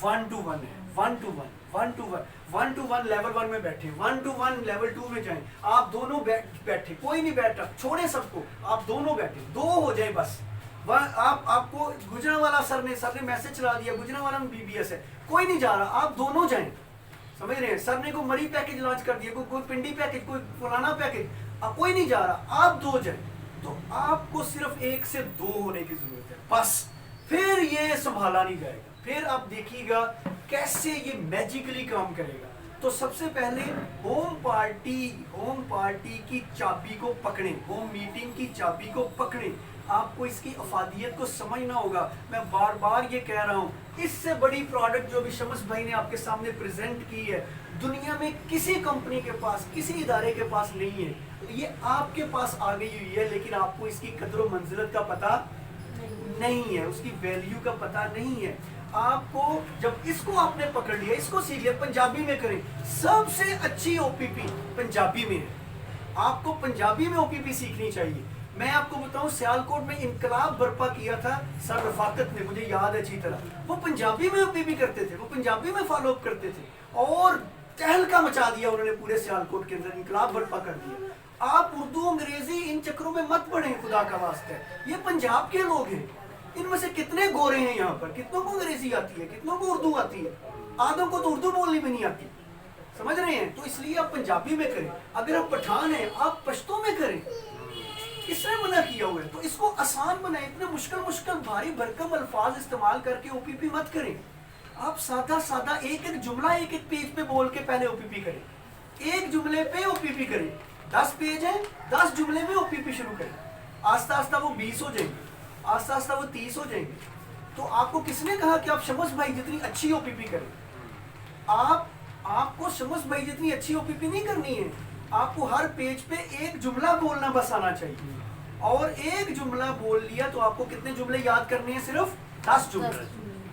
1 to 1 ہے. 1 to 1 1 to 1 1 to 1 لیول 1 میں بیٹھے، 1 to 1 لیول 2 میں جائیں. آپ دونوں بیٹھے، کوئی نہیں بیٹھا، چھوڑیں سب کو، آپ دونوں بیٹھے، دو ہو جائیں بس. آپ کو گجرانوالا سر نے میسج چلا دیا، گجرانوالا میں BBS ہے، کوئی نہیں جا رہا، آپ دونوں جائیں. سمجھ رہے ہیں؟ سر نے کوئی مری پیکج لانچ کر دیا، کوئی پنڈی پیکج، کوئی فلانا پیکج، کوئی نہیں جا رہا، آپ دو جائیں. تو آپ کو صرف ایک سے دو ہونے کی ضرورت ہے بس. پھر یہ سنبھالا نہیں جائے گا. پھر آپ دیکھیے گا کیسے یہ میجیکلی کام کرے گا. تو سب سے پہلے ہوم پارٹی کی چابی کو پکڑیں، ہوم میٹنگ کی چابی کو پکڑیں. آپ کو اس کی افادیت کو سمجھنا ہوگا. میں بار بار یہ کہہ رہا ہوں، اس سے بڑی پروڈکٹ جو بھی شمس بھائی نے آپ کے سامنے پریزنٹ کی ہے دنیا میں کسی کمپنی کے پاس، کسی ادارے کے پاس نہیں ہے. یہ آپ کے پاس آ گئی ہوئی ہے، لیکن آپ کو اس کی قدر و منزلت کا پتہ نہیں ہے، اس کی ویلیو کا پتہ نہیں ہے. آپ کو جب اس کو آپ نے پکڑ لیا، اس کو سیکھ لیا، پنجابی میں کریں. سب سے اچھی OPP پنجابی میں ہے. آپ کو پنجابی میں OPP سیکھنی چاہیے. میں آپ کو بتاؤں سیالکوٹ میں انقلاب برپا کیا تھا سر رفاقت نے، مجھے یاد ہے اچھی طرح. وہ پنجابی میں OPP کرتے تھے، وہ پنجابی میں فالو اپ کرتے تھے اور تہلکا مچا دیا انہوں نے پورے سیالکوٹ کے اندر، انقلاب برپا کر دیا. آپ اردو انگریزی ان چکروں میں مت پڑھیں خدا کا واسطہ. یہ پنجاب کے لوگ ہیں، ان میں سے کتنے گورے ہیں یہاں پر، کتنوں کو انگریزی آتی ہے، کتنوں کو اردو آتی ہے، آدھوں کو تو اردو بولنی بھی نہیں آتی. سمجھ رہے ہیں؟ تو اس لیے آپ پنجابی میں کریں. اگر آپ پٹھان ہیں آپ پشتو میں کریں. کس نے منع کیا ہوا ہے؟ تو اس کو آسان بنائیں. اتنے مشکل بھاری بھرکم الفاظ استعمال کر کے OPP مت کریں. آپ سادہ ایک جملہ ایک پیج پہ بول کے پہلے OPP کریں. ایک جملے پہ OPP کریں. 10 پیج ہیں، 10 جملے میں OPP شروع کریں. آہستہ آہستہ وہ 20 ہو جائیں گے، آہستہ آہستہ وہ 30 ہو جائیں گے. تو آپ کو کس نے کہا کہ آپ شمس بھائی جتنی اچھی OPP کریں؟ آپ کو شمس بھائی جتنی اچھی OPP نہیں کرنی ہے. آپ کو ہر پیج پہ ایک جملہ بولنا بس آنا چاہیے. اور ایک جملہ بول لیا تو آپ کو کتنے جملے یاد کرنے ہیں؟ صرف 10 جملے.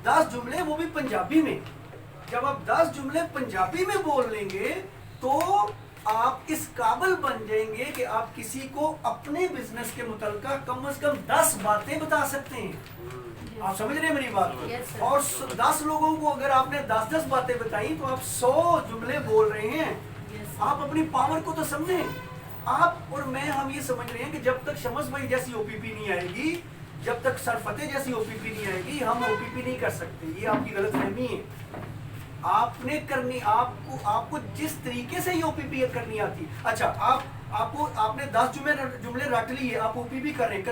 10 جملے وہ بھی پنجابی میں. جب آپ 10 جملے پنجابی میں بول لیں گے تو آپ اس قابل بن جائیں گے کہ آپ کسی کو اپنے بزنس کے متعلقہ کم از کم 10 باتیں بتا سکتے ہیں. آپ سمجھ رہے ہیں میری بات؟ اور 10 لوگوں کو اگر آپ نے 10 باتیں بتائی تو آپ 100 جملے بول رہے ہیں. آپ اپنی پاور کو تو سمجھیں. آپ اور میں ہم یہ سمجھ رہے ہیں کہ جب تک شمس بھائی جیسی OPP نہیں آئے گی، جب تک سر فتح جیسی OPP نہیں آئے گی، ہم OPP نہیں کر سکتے. یہ آپ کی غلط فہمی ہے. آپ نے کرنی، آپ کو جس طریقے سے یہ OPP کرنی آتی. اچھا آپ نے 10 جملے رٹ لیے، آپ OPP کر رہے ہیں،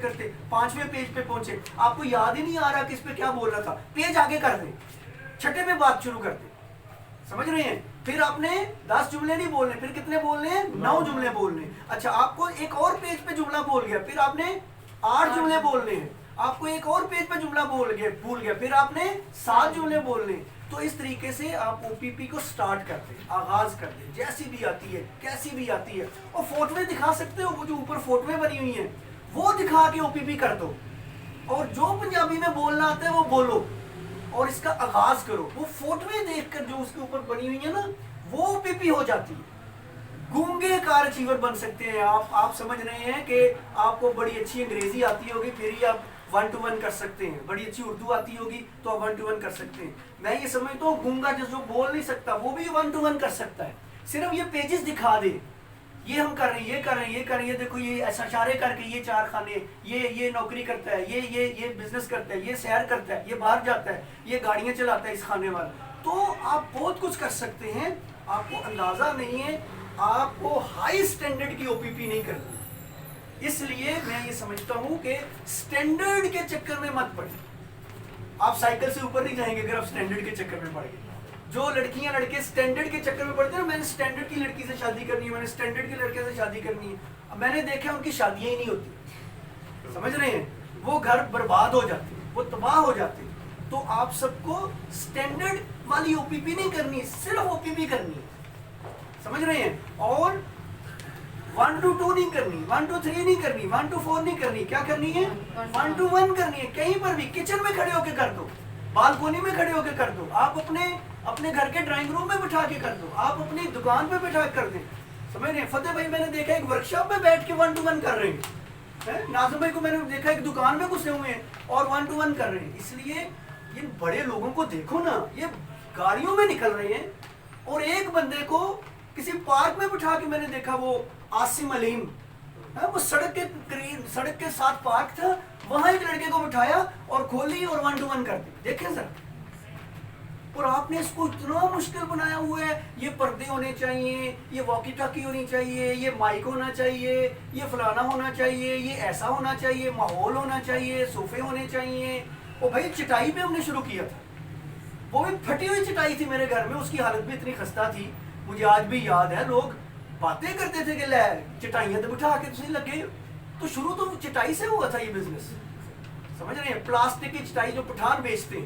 کرتے 5ویں پیج پہ پہنچے، آپ کو یاد ہی نہیں آ رہا کہ اس پہ کیا بول رہا تھا. پیج آگے کر دیں، 6 پہ بات شروع کر دیں. سمجھ رہے ہیں؟ پھر آپ نے 10 جملے نہیں بولنے، پھر کتنے بولنے ہیں؟ 9 جملے بولنے. اچھا آپ کو ایک اور پیج پہ جملہ بول گیا، پھر آپ نے 8 جملے بولنے ہیں. آپ کو ایک اور پیج پہ جملہ بھول گیا، پھر آپ نے 7 جملے بولنے. تو اس طریقے سے آپ OPP کو سٹارٹ کرتے ہیں، آغاز کرتے ہیں، جیسی بھی آتی ہے، کیسی بھی آتی ہے. اور فوٹویں دکھا سکتے ہو، وہ جو اوپر فوٹویں بنی ہوئی ہیں وہ دکھا کے OPP کر دو. اور جو پنجابی میں بولنا آتا ہے وہ بولو اور اس کا آغاز کرو. وہ فوٹویں دیکھ کر جو اس کے اوپر بنی ہوئی ہیں نا وہ OPP ہو جاتی ہے. گونگے کار اچیور بن سکتے ہیں آپ سمجھ رہے ہیں کہ آپ کو بڑی اچھی انگریزی آتی ہوگی پھر ہی آپ 1 to 1 کر سکتے ہیں، بڑی اچھی اردو آتی ہوگی تو آپ 1 to 1 کر سکتے ہیں. میں یہ سمجھتا ہوں گونگا جو بول نہیں سکتا وہ بھی 1 to 1 کر سکتا ہے. صرف یہ پیجز دکھا دے، یہ ہم کر رہے ہیں، یہ کر رہے ہیں، یہ کر رہے ہیں، دیکھو یہ ایسا اشارے کر کے، یہ 4 خانے، یہ نوکری کرتا ہے، یہ بزنس کرتا ہے، یہ سیر کرتا ہے، یہ باہر جاتا ہے، یہ گاڑیاں چلاتا ہے اس خانے والا. تو آپ بہت کچھ کر سکتے ہیں. آپ کو اندازہ نہیں ہے، آپ کو ہائی سٹینڈرڈ کی OPP نہیں کرنی. اس لیے میں یہ سمجھتا ہوں کہ سٹینڈرڈ کے چکر میں مت پڑیں. آپ سائیکل سے اوپر نہیں جائیں گے اگر آپ سٹینڈرڈ کے چکر میں پڑ گئے. جو لڑکیاں لڑکے اسٹینڈرڈ کے چکر میں پڑتے ہیں نا، میں نے اسٹینڈرڈ کی لڑکی سے شادی کرنی ہے، میں نے اسٹینڈرڈ کے لڑکے سے شادی کرنی ہے، اب میں نے دیکھا ان کی شادیاں ہی نہیں ہوتی، سمجھ رہے ہیں، وہ گھر برباد ہو جاتے ہیں، وہ تباہ ہو جاتے ہیں. تو آپ سب کو اسٹینڈرڈ والی او پی پی نہیں کرنی، صرف او پی پی کرنی ہے، سمجھ رہے ہیں. اور 1 to 2 نہیں کرنی، 1 to 3 نہیں کرنی، 1 to 4 نہیں کرنی، کیا کرنی ہے 1 to 1 کرنی ہے. کہیں پر بھی کچن میں کھڑے ہو کے کر دو، بالکونی میں کھڑے ہو کے کر دو، آپ اپنے گھر کے ڈرائنگ روم میں بٹھا کے کر دو، آپ اپنی دکان پہ بٹھا کے کر دیں. سمجھ رہے ہیں. فتح بھائی میں نے دیکھا ایک ورک شاپ میں بیٹھ کے 1 to 1 کر رہے ہیں، ناظم بھائی کو میں نے دیکھا ایک دکان میں گھسے ہوئے ہیں اور 1 to 1 کر رہے ہیں. اس لیے یہ بڑے لوگوں کو دیکھو نا، یہ گاڑیوں میں نکل رہے ہیں، اور ایک بندے کو کسی پارک میں بٹھا کے میں نے دیکھا، وہ عاصم علیم، وہ سڑک کے ساتھ پارک تھا، وہاں ایک لڑکے کو بٹھایا اور کھولی اور 1 to 1 کر دی. دیکھیں سر، اور آپ نے اس کو اتنا مشکل بنایا ہوا ہے، یہ پردے ہونے چاہیے، یہ واکی ٹاکی ہونی چاہیے، یہ مائک ہونا چاہیے، یہ فلانا ہونا چاہیے، یہ ایسا ہونا چاہیے، ماحول ہونا چاہیے، صوفے ہونے چاہیے. اور بھائی چٹائی پہ ہم نے شروع کیا تھا، وہ بھی پھٹی ہوئی چٹائی تھی میرے گھر میں، اس کی حالت بھی اتنی خستہ تھی، مجھے آج بھی یاد ہے. لوگ باتیں کرتے تھے کہ لے چٹائیاں تو بٹھا کے تھی لگے. تو شروع تو چٹائی سے ہوا تھا یہ بزنس، سمجھ رہے ہیں. پلاسٹک کی چٹائی جو پٹھان بیچتے ہیں،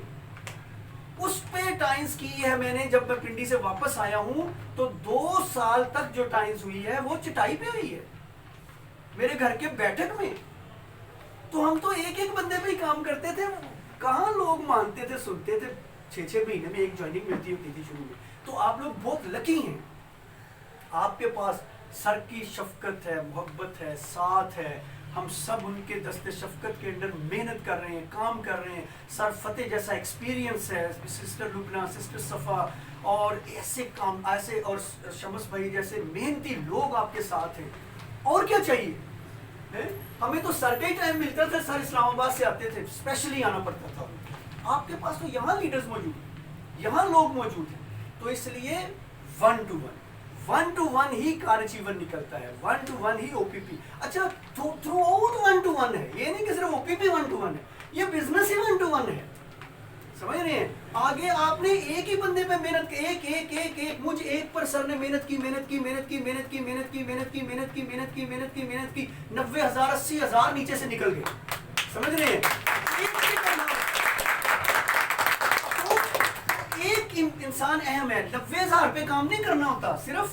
اس پہ ٹائنس کی ہے میں نے. جب میں پنڈی سے واپس آیا ہوں تو 2 سال تک جو ٹائنس ہوئی ہے وہ چٹائی پہ ہوئی ہے میرے گھر کے بیٹھک میں. تو ہم تو ایک ایک بندے پہ ہی کام کرتے تھے، کہاں لوگ مانتے تھے، سنتے تھے. 6 مہینے میں ایک جوائننگ ملتی ہوتی تھی شروع میں. تو آپ لوگ بہت لکی ہیں، آپ کے پاس سر کی شفقت ہے، محبت ہے، ساتھ ہے. ہم سب ان کے دست شفقت کے اندر محنت کر رہے ہیں، کام کر رہے ہیں. سر فتح جیسا ایکسپیرینس ہے، سسٹر لبنہ، سسٹر صفا، اور ایسے کام ایسے، اور شمس بھائی جیسے محنتی لوگ آپ کے ساتھ ہیں. اور کیا چاہیے؟ ہمیں تو سر کا ہی ٹائم ملتا تھا، سر اسلام آباد سے آتے تھے، اسپیشلی آنا پڑتا تھا. آپ کے پاس تو یہاں لیڈرز موجود ہیں، یہاں لوگ موجود ہیں. تو اس لیے 1 to 1 ہی کار اچیور نکلتا ہے، 1 to 1 ہی او پی پی. اچھا تھرو آؤٹ 1 to 1 ہے، یہ نہیں کہ صرف او پی پی 1 to 1 ہے، یہ بزنس ہی 1 to 1 ہے. سمجھ رہے ہیں. آگے آپ نے ایک ہی بندے پہ محنت کی، ایک مجھ ایک پر سر نے محنت کی 90,000 80,000 نیچے سے نکل گئے. سمجھ رہے ہیں. ایک انسان اہم ہے، 90,000 پہ کام نہیں کرنا ہوتا. صرف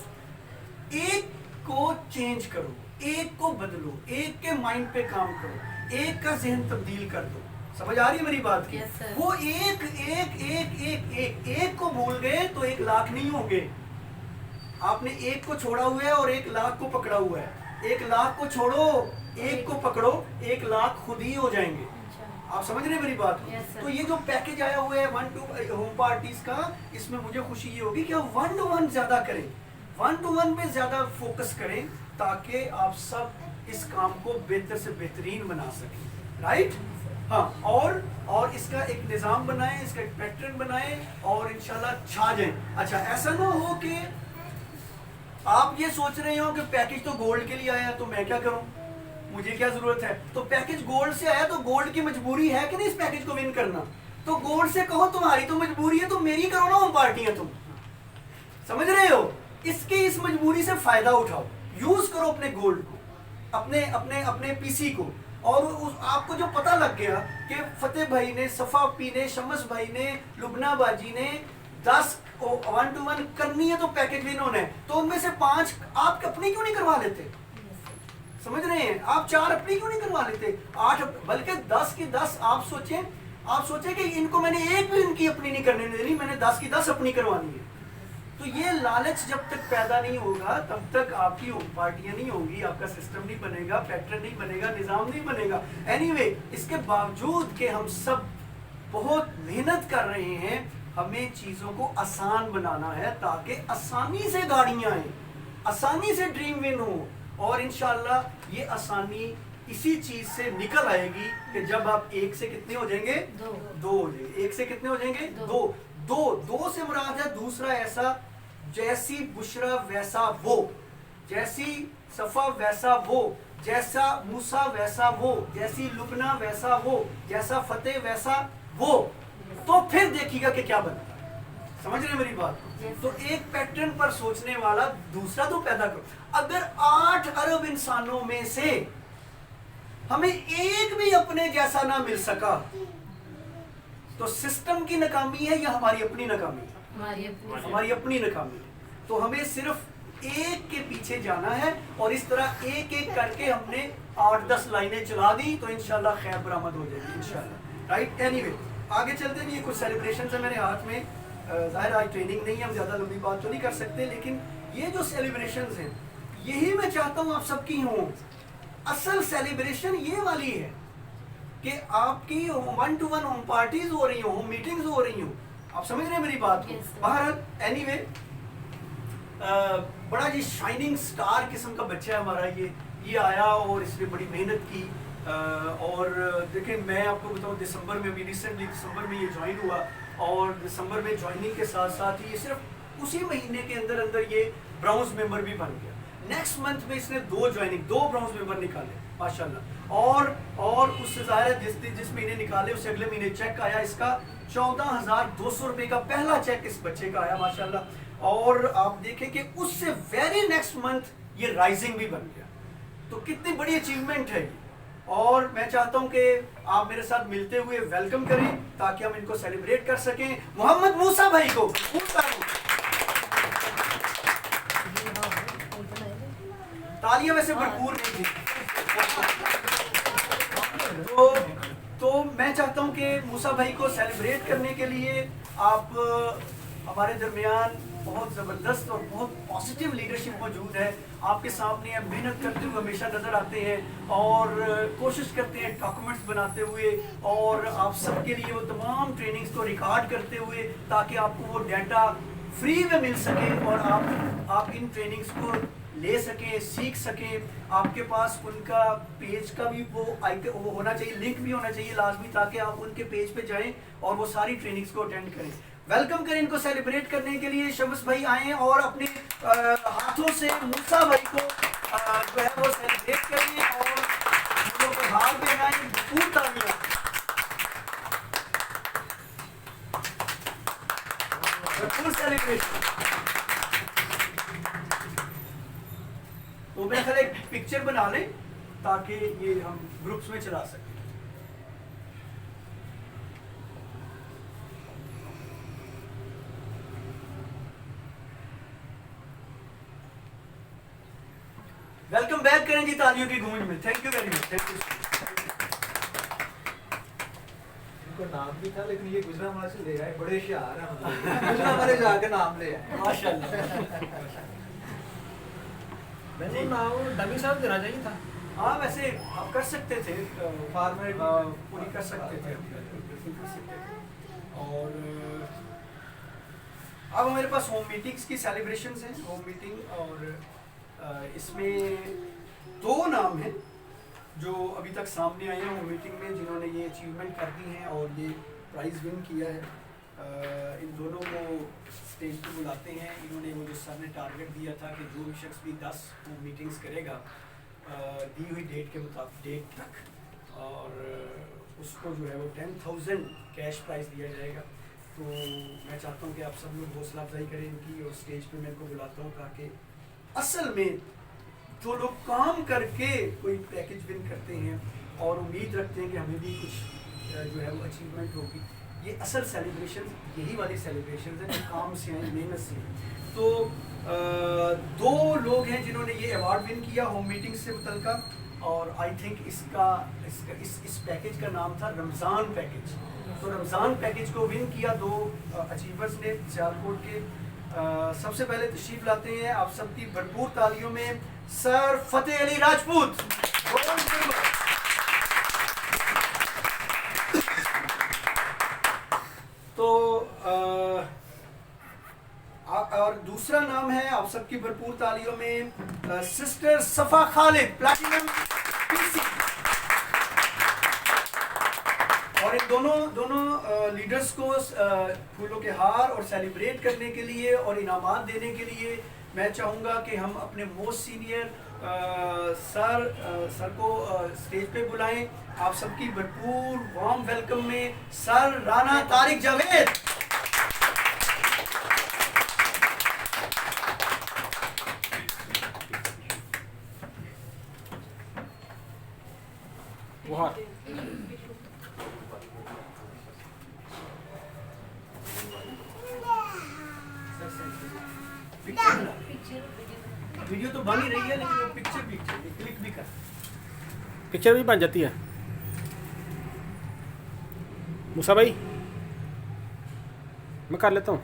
ایک کو چینج کرو، ایک کو بدلو، ایک کے مائنڈ پہ کام کرو، ایک کا ذہن تبدیل کر دو. سمجھ آ رہی ہے میری بات کی؟ وہ ایک کو بھول گئے تو 1 لاکھ نہیں ہوں گے. آپ نے ایک کو چھوڑا ہوا ہے اور 1 لاکھ کو پکڑا ہوا ہے. 1 لاکھ کو چھوڑو، ایک کو پکڑو، 1 لاکھ خود ہی ہو جائیں گے. آپ سمجھ رہے ہیں میری بات؟ تو یہ جو پیکج آیا ہوا ہے 1 to ہوم پارٹیز کا، اس میں مجھے خوشی یہ ہوگی کہ آپ 1 to 1 زیادہ کریں، 1 to 1 پہ زیادہ فوکس کریں، تاکہ آپ سب اس کام کو بہتر سے بہترین بنا سکیں. رائٹ؟ ہاں. اور اس کا ایک نظام بنائیں، اس کا ایک پیٹرن بنائیں، اور انشاءاللہ چھا جائیں. اچھا ایسا نہ ہو کہ آپ یہ سوچ رہے ہو کہ پیکج تو گولڈ کے لیے آیا تو میں کیا کروں، مجھے کیا ضرورت ہے. تو پیکج گولڈ سے آیا تو گولڈ کی مجبوری ہے کہ نہیں اس پیکج کو ون کرنا. تو گولڈ سے کہو تمہاری تو مجبوری ہے، تو میری کرو نا ہوم پارٹیاں. تم سمجھ رہے ہو. اس مجبوری سے فائدہ اٹھاؤ، یوز کرو اپنے گولڈ کو، اپنے پی سی کو. اور آپ کو جو پتہ لگ گیا کہ فتح بھائی نے، صفا پی نے، شمس بھائی نے، لبنہ باجی نے 10 1 to 1 کرنی ہے تو پیکج ون ہونا ہے، تو ان میں سے 5 آپ اپنی کیوں نہیں کروا لیتے. سمجھ رہے ہیں. آپ 4 اپنی کیوں نہیں کروا لیتے، 8 بلکہ 10 کی 10. آپ سوچیں کہ ان کو میں نے ایک بھی ان کی اپنی نہیں کرنے دینی، میں نے 10 کی 10 اپنی کروانی ہے. تو یہ لالچ جب تک پیدا نہیں ہوگا تب تک آپ کی ہوم پارٹیاں نہیں ہوں گی، آپ کا سسٹم نہیں بنے گا، پیٹرن نہیں بنے گا، نظام نہیں بنے گا. اینی اس کے باوجود کہ ہم سب بہت محنت کر رہے ہیں، ہمیں چیزوں کو آسان بنانا ہے تاکہ آسانی سے گاڑیاں آئیں، آسانی سے ڈریم ون ہو. اور انشاءاللہ یہ آسانی اسی چیز سے نکل آئے گی کہ جب آپ 1 سے کتنے ہو جائیں گے، 2 ہو جائیں گے. 1 سے کتنے ہو جائیں گے، 2 سے مراد ہے دوسرا ایسا، جیسی بشرا ویسا وہ، جیسی صفا ویسا وہ، جیسا موسیٰ ویسا وہ، جیسی لبنہ ویسا وہ، جیسا فتح ویسا وہ. تو پھر دیکھیے گا کہ کیا بنتا ہے. समझ रहे हैं मेरी बात को? तो एक पैटर्न पर सोचने वाला दूसरा तो पैदा करो। अगर 8 अरब इंसानों में से हमें एक भी अपने जैसा ना मिल सका तो सिस्टम की नाकामी है या हमारी अपनी नाकामी है? हमारी अपनी नाकामी है। तो हमें सिर्फ एक के पीछे जाना है और इस तरह एक एक करके हमने 8-10 लाइनें चला दी तो इंशाल्लाह खैर बरामद हो जाएगी इंशाल्लाह। राइट, एनीवे आगे चलते हैं। ये कुछ सेलिब्रेशन है मेरे हाथ में, ज़ाहिर आज ट्रेनिंग नहीं है, हम ज़्यादा लंबी बात तो नहीं कर सकते, लेकिन ये जो सेलिब्रेशन हैं यही मैं चाहता हूँ आप सबकी हों। असल सेलिब्रेशन ये वाली है कि आपकी 1-to-1 होम पार्टीज हो रही हो, होम मीटिंग्स हो रही हो। आप समझ रहे हैं मेरी बात को? बहरहाल एनीवे बड़ा जी शाइनिंग स्टार किस्म का बच्चा है हमारा ये आया और इसने बड़ी मेहनत की। और देखिए मैं आपको बताऊं दिसंबर में, अभी रिसेंटली दिसंबर में ये ज्वाइन हुआ और दिसंबर में ज्वाइनिंग के साथ साथ ही ये सिर्फ उसी महीने के अंदर अंदर ये ब्राउन्स मेंबर भी बन गया। नेक्स्ट मंथ में इसने 2 ब्राउन्स मेंबर निकाले माशाल्लाह। और उससे ज़ाहिर है जिस महीने निकाले उससे अगले महीने चेक आया इसका 14,200 रुपये का पहला चेक इस बच्चे का आया माशाल्लाह। और आप देखें कि उससे वेरी नेक्स्ट मंथ ये राइजिंग भी बन गया। तो कितनी बड़ी अचीवमेंट है ये। और मैं चाहता हूं कि आप मेरे साथ मिलते हुए वेलकम करें ताकि हम इनको सेलिब्रेट कर सकें। मोहम्मद मूसा भाई को तालियां वैसे भरपूर नहीं थी। तो मैं चाहता हूं कि मूसा भाई को सेलिब्रेट करने के लिए आप हमारे दरमियान बहुत ज़बरदस्त और बहुत पॉजिटिव लीडरशिप मौजूद है। आपके सामने हम मेहनत करते हुए हमेशा नज़र आते हैं और कोशिश करते हैं डॉक्यूमेंट्स बनाते हुए और आप सबके लिए वो तमाम ट्रेनिंग्स को रिकॉर्ड करते हुए ताकि आपको वो डाटा फ्री में मिल सके और आप इन ट्रेनिंग्स को ले सकें, सीख सकें। आपके पास उनका पेज का भी वो होना चाहिए, लिंक भी होना चाहिए लाजमी, ताकि आप उनके पेज पे जाएं और वो सारी ट्रेनिंग्स को अटेंड करें। वेलकम करें इनको सेलिब्रेट करने के लिए। शमस भाई आए और अपने हाथों से मूसा भाई को जो है वो सेलिब्रेट करें और हम लोग को हाथ में आए भरपूर तालियां। भरपूर सेलिब्रेशन। तो मेरे ख्याल एक पिक्चर बना लें ताकि ये हम ग्रुप्स में चला सकें। वेलकम बैक करें जी तालियों की गूंज में। Thank you very much. Thank you. इनको नाम भी था लेकिन ये गुजरावाला से ले आए, बड़े शायर हैं गुजरावाले जाके नाम ले आए माशाल्लाह। मैंने नाम डमी साहब देना चाहिए था। हाँ वैसे आप कर सकते थे, फार्मेट पूरी कर सकते थे, कर सकते थे। और अब हमारे पास होम मीटिंग्स की सेलिब्रेशंस हैं। होम मीटिंग और इसमें 2 नाम हैं जो अभी तक सामने आए हैं होम मीटिंग में जिन्होंने ये अचीवमेंट कर दी हैं और ये प्राइज़ विन किया है। इन दोनों को स्टेज पे बुलाते हैं। इन्होंने वो जो सर ने टारगेट दिया था कि जो भी शख्स भी 10 होम मीटिंग्स करेगा दी हुई डेट के मुताबिक डेट तक और उसको जो है वो 10,000 कैश प्राइज़ दिया जाएगा। तो मैं चाहता हूँ कि आप सब लोग हौसला अफजाई करें इनकी और स्टेज पे मैं इनको बुलाता हूँ ताकि असल में जो लोग काम करके कोई पैकेज विन करते हैं और उम्मीद रखते हैं कि हमें भी कुछ जो है वो अचीवमेंट होगी, ये असल सेलिब्रेशन यही वाली सेलिब्रेशन है जो काम से हैं, मेहनत से हैं। तो 2 लोग हैं जिन्होंने ये अवार्ड विन किया होम मीटिंग से मुतल्लिका और आई थिंक इस पैकेज का नाम था रमज़ान पैकेज। तो रमज़ान पैकेज को विन किया 2 अचीवर्स ने सियालकोट के। सबसे पहले तशरीफ लाते हैं आप सबकी भरपूर तालियों में सर फतेह अली राजपूत। तो और दूसरा नाम है आप सबकी भरपूर तालियों में सिस्टर सफा खालिद प्लैटिनम पीसी। और इन दोनों लीडर्स को फूलों के हार और सेलिब्रेट करने के लिए और इनामात देने के लिए मैं चाहूँगा कि हम अपने मोस्ट सीनियर सर को स्टेज पे बुलाएं। आप सबकी भरपूर वार्म वेलकम में सर राना तारिक जावेद। वो हार वीडियो तो बन ही रही है लेकिन वो पिक्चर भी चाहिए, क्लिक भी कर। पिक्चर भी बन जाती है। मूसा भाई मैं कर लेता हूँ,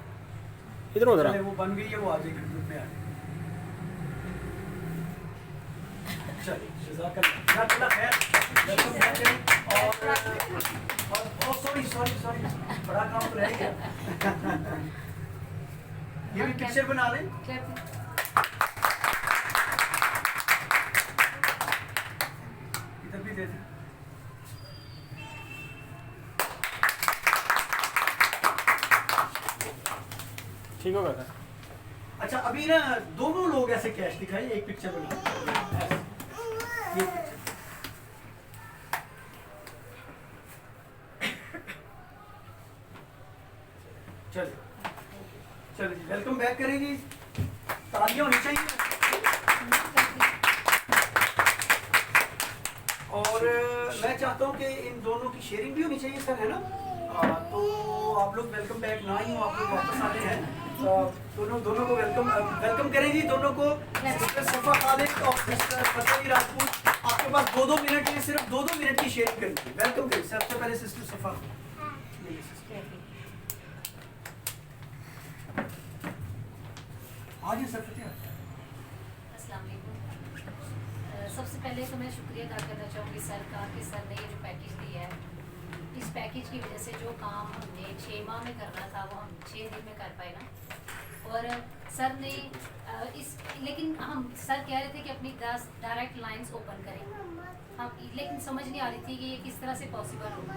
इधर उधर चले, वो बन गई है, वो आ जाएगी ग्रुप में आ जाएगी। चलिए जज़ाकल्लाह खैर। और सॉरी बड़ा काम तो रह गया। ये भी पिक्चर बना लें। इधर भी दे दें। ठीक हो गया। अच्छा अभी ना दोनों लोग ऐसे कैश दिखाए, एक पिक्चर बना ये पिक्चर। चलिए चलिए जी, वेलकम बैक करेंगे, तालियां होनी चाहिए। और मैं चाहता हूँ कि इन दोनों की शेयरिंग भी होनी चाहिए सर, है ना? तो आप लोग वेलकम बैक ना ही हो, आप लोग वापस आ रहे हैं। दोनों को वेलकम करेंगी, दोनों को। सिस्टर सफा खालिद और सिस्टर फतेह राजपूत, आपके पास 2-2 मिनट है, सिर्फ 2-2 मिनट की शेयरिंग करेंगे। वेलकम करें सबसे पहले सिस्टर सफा। आज सर फतेह। अस्सलाम वालेकुम। सबसे पहले तो मैं शुक्रिया अदा करना चाहूँगी सर का कि सर ने ये जो पैकेज दिया है, इस पैकेज की वजह से जो काम हमने 6 माह में करना था वो हम 6 दिन में कर पाए ना। और सर ने लेकिन हम सर कह रहे थे कि अपनी 10 डायरेक्ट लाइंस ओपन करें हम, लेकिन समझ नहीं आ रही थी कि ये किस तरह से पॉसिबल होगा।